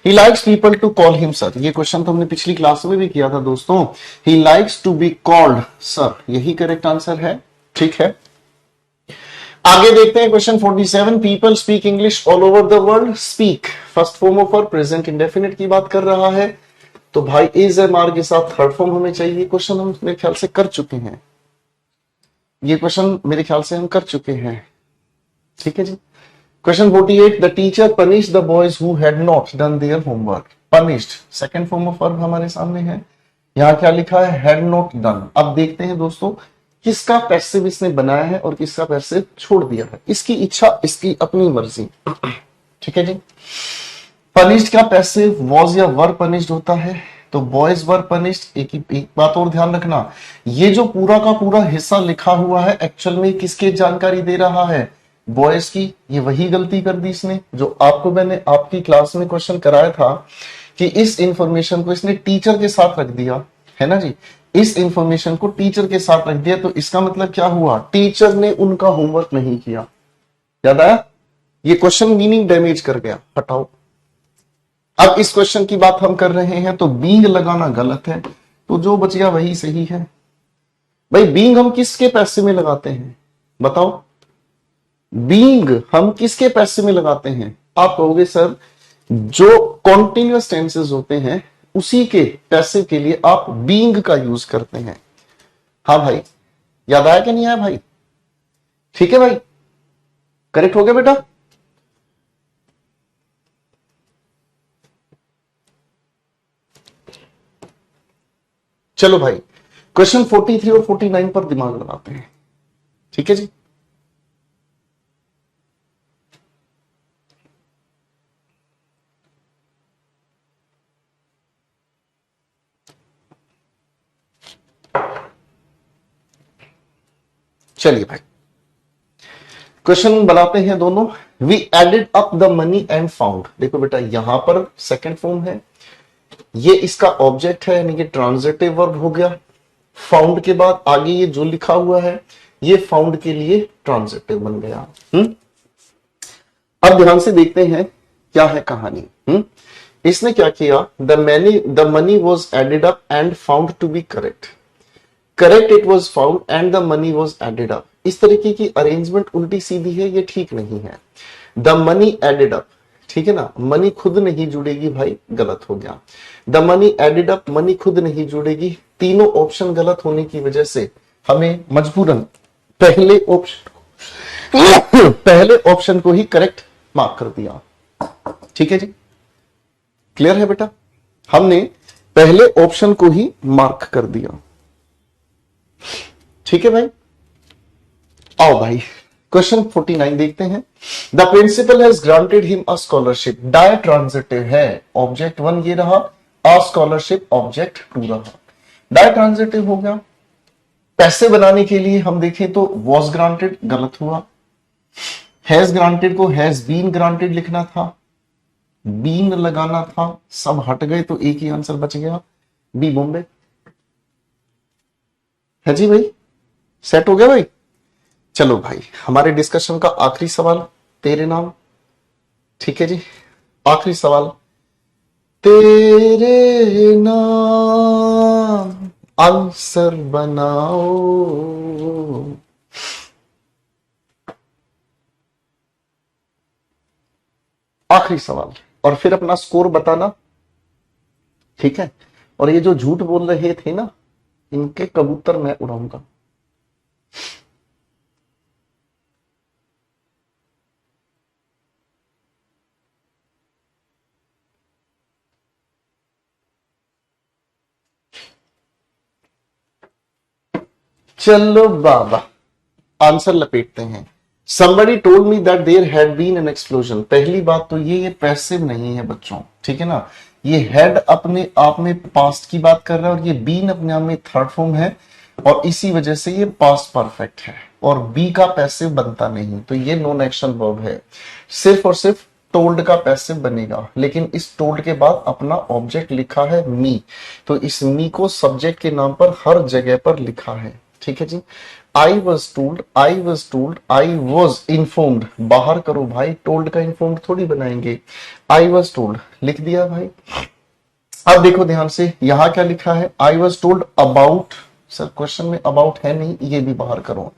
He likes people to call him sir, ये क्वेश्चन तो हमने पिछली क्लास में भी किया था दोस्तों। He likes to be called sir, यही करेक्ट आंसर है, ठीक है। आगे देखते हैं question 47, people speak English all over the world, speak first form of verb present indefinite की बात कर रहा है, तो भाई इज एम आर के साथ थर्ड फॉर्म हमें चाहिए। क्वेश्चन हम मेरे ख्याल से कर चुके हैं, ये क्वेश्चन मेरे ख्याल से हम कर चुके हैं, ठीक है जी। Question 48, the teacher punish the boys who had not done their homework, punished second form of verb हमारे सामने है, यहां क्या लिखा है, हैड नॉट डन। अब देखते हैं दोस्तों किसका पैसिव इसने बनाया है और किसका पैसिव छोड़ दिया है, इसकी इच्छा, इसकी अपनी मर्जी, ठीक है जी। पनिश्ड का पैसिव वॉज या वर पनिश्ड होता है, तो बॉयज वर पनिश्ड। एक बात और ध्यान रखना, ये जो पूरा का पूरा हिस्सा लिखा हुआ है एक्चुअल में किसकी जानकारी दे रहा है, बॉयज की। ये वही गलती कर दी इसने जो आपको मैंने आपकी क्लास में क्वेश्चन कराया था कि इस इंफॉर्मेशन को इसने टीचर के साथ रख दिया है ना जी, इस इंफॉर्मेशन को टीचर के साथ रख दिया, तो इसका मतलब क्या हुआ, टीचर ने उनका होमवर्क नहीं किया। याद आया, ये क्वेश्चन मीनिंग डैमेज कर गया, हटाओ। अब इस क्वेश्चन की बात हम कर रहे हैं, तो बीइंग लगाना गलत है, तो जो बच गया वही सही है। भाई बीइंग हम किसके पैसे में लगाते हैं बताओ, बीइंग हम किसके पैसे में लगाते हैं, आप कहोगे सर जो कॉन्टिन्यूअस टेंसेस होते हैं उसी के पैसे के लिए आप बीइंग का यूज करते हैं। हाँ भाई, याद आया कि नहीं आया भाई, ठीक है भाई, करेक्ट हो गया बेटा। चलो भाई क्वेश्चन 43 और 49 पर दिमाग लगाते हैं, ठीक है जी। चलिए भाई क्वेश्चन बनाते हैं दोनों। We added up the money and found, देखो बेटा यहां पर सेकंड फॉर्म है, ये इसका ऑब्जेक्ट है यानी कि ट्रांजिटिव वर्ब हो गया। फाउंड के बाद आगे ये जो लिखा हुआ है ये फाउंड के लिए ट्रांजिटिव बन गया। अब ध्यान से देखते हैं क्या है कहानी। इसने क्या किया, the money was added up and found to be correct, correct it was found and the money was added up. इस तरीके की अरेंजमेंट उल्टी सीधी है, ये ठीक नहीं है। द मनी एडेड अप, ठीक है ना, मनी खुद नहीं जुड़ेगी भाई, गलत हो गया। The money added up, money खुद नहीं जुड़ेगी, तीनों ऑप्शन गलत होने की वजह से हमें मजबूरन पहले ऑप्शन को ही करेक्ट मार्क कर दिया, ठीक है जी, क्लियर है बेटा, हमने पहले ऑप्शन को ही मार्क कर दिया, ठीक है भाई। आओ भाई क्वेश्चन 49 देखते हैं। The principal has granted him a scholarship, ditransitive है, ऑब्जेक्ट 1 ये रहा, अ स्कॉलरशिप ऑब्जेक्ट 2 रहा, डाय ट्रांजिटिव हो गया। पैसे बनाने के लिए हम देखें तो वॉज ग्रांटेड गलत हुआ, हैज ग्रांटेड को हैज बीन ग्रांटेड लिखना था, बीन लगाना था, सब हट गए तो एक ही आंसर बच गया, बी बॉम्बे है जी भाई, सेट हो गया भाई। चलो भाई हमारे डिस्कशन का आखिरी सवाल, तेरे नाम, ठीक है जी, आखिरी सवाल, तेरे नाम आंसर बनाओ। आखिरी सवाल, और फिर अपना स्कोर बताना, ठीक है। और ये जो झूठ बोल रहे थे ना, इनके कबूतर मैं उड़ाऊंगा। चलो बाबा आंसर लपेटते हैं। Somebody told me that there had been an explosion। पहली बात तो ये पैसिव नहीं है बच्चों, ठीक है ना, ये हैड अपने आप में पास्ट की बात कर रहा है और ये बीन अपने आप में थर्ड फॉर्म है और इसी वजह से ये पास्ट परफेक्ट है, और बी का पैसिव बनता नहीं, तो ये नॉन एक्शन वर्ब है। सिर्फ और सिर्फ टोल्ड का पैसिव बनेगा, लेकिन इस टोल्ड के बाद अपना ऑब्जेक्ट लिखा है मी, तो इस मी को सब्जेक्ट के नाम पर हर जगह पर लिखा है। ठीक है जी। I was told, I was told, I was informed, बाहर करो भाई, टोल्ड का इन्फॉर्म्ड थोड़ी बनाएंगे। आई वॉज टोल्ड लिख दिया भाई। अब देखो ध्यान से, यहां क्या लिखा है, आई was told about, sir question में अबाउट है नहीं, ये भी बाहर करो।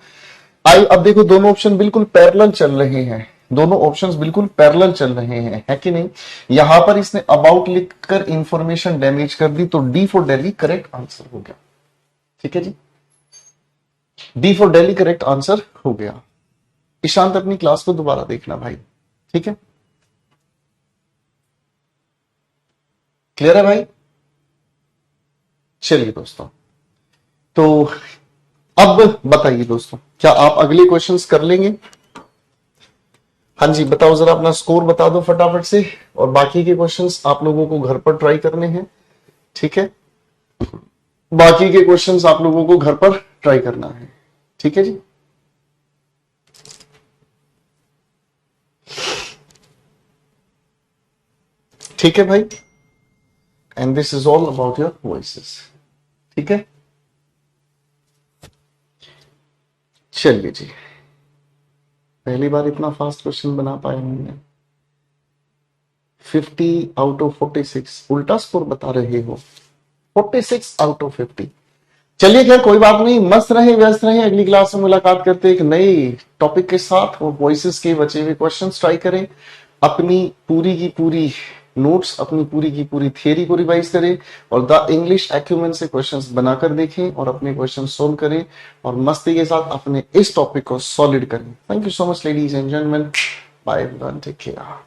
आई, अब देखो दोनों ऑप्शन बिल्कुल पैरेलल चल रहे हैं, दोनों ऑप्शंस बिल्कुल पैरेलल चल रहे हैं, है कि नहीं। यहां पर इसने अबाउट लिखकर इंफॉर्मेशन डैमेज कर दी, तो D for Delhi correct answer हो गया। ठीक है जी, D for Delhi correct answer हो गया। ईशांत अपनी क्लास को दोबारा देखना भाई, ठीक है, क्लियर है भाई। चलिए दोस्तों, तो अब बताइए दोस्तों, क्या आप अगले क्वेश्चंस कर लेंगे? हाँ जी, बताओ जरा, अपना स्कोर बता दो फटाफट से, और बाकी के क्वेश्चंस आप लोगों को घर पर ट्राई करने हैं। ठीक है, बाकी के क्वेश्चंस आप लोगों को घर पर ट्राई करना है। ठीक है जी, ठीक है भाई, and this is all about your voices. ठीक है, चलिए जी, पहली बार इतना फास्ट क्वेश्चन बना पाए हमने। 50 आउट ऑफ 46, उल्टा स्कोर बता रहे हो, 46 आउट ऑफ 50। चलिए खैर कोई बात नहीं, मस्त रहे, व्यस्त रहे, अगली क्लास में मुलाकात करते हैं एक नई टॉपिक के साथ, और वॉइसेस के बचे हुए क्वेश्चंस ट्राई करें, अपनी पूरी की पूरी नोट्स, अपनी पूरी की पूरी थियरी को रिवाइज करें, और द इंग्लिश एक्यूमेंट से क्वेश्चंस बनाकर देखें और अपने क्वेश्चन सोल्व करें, और मस्ती के साथ अपने इस टॉपिक को सॉलिड करें। Thank you so much ladies and gentleman, bye everyone, take care.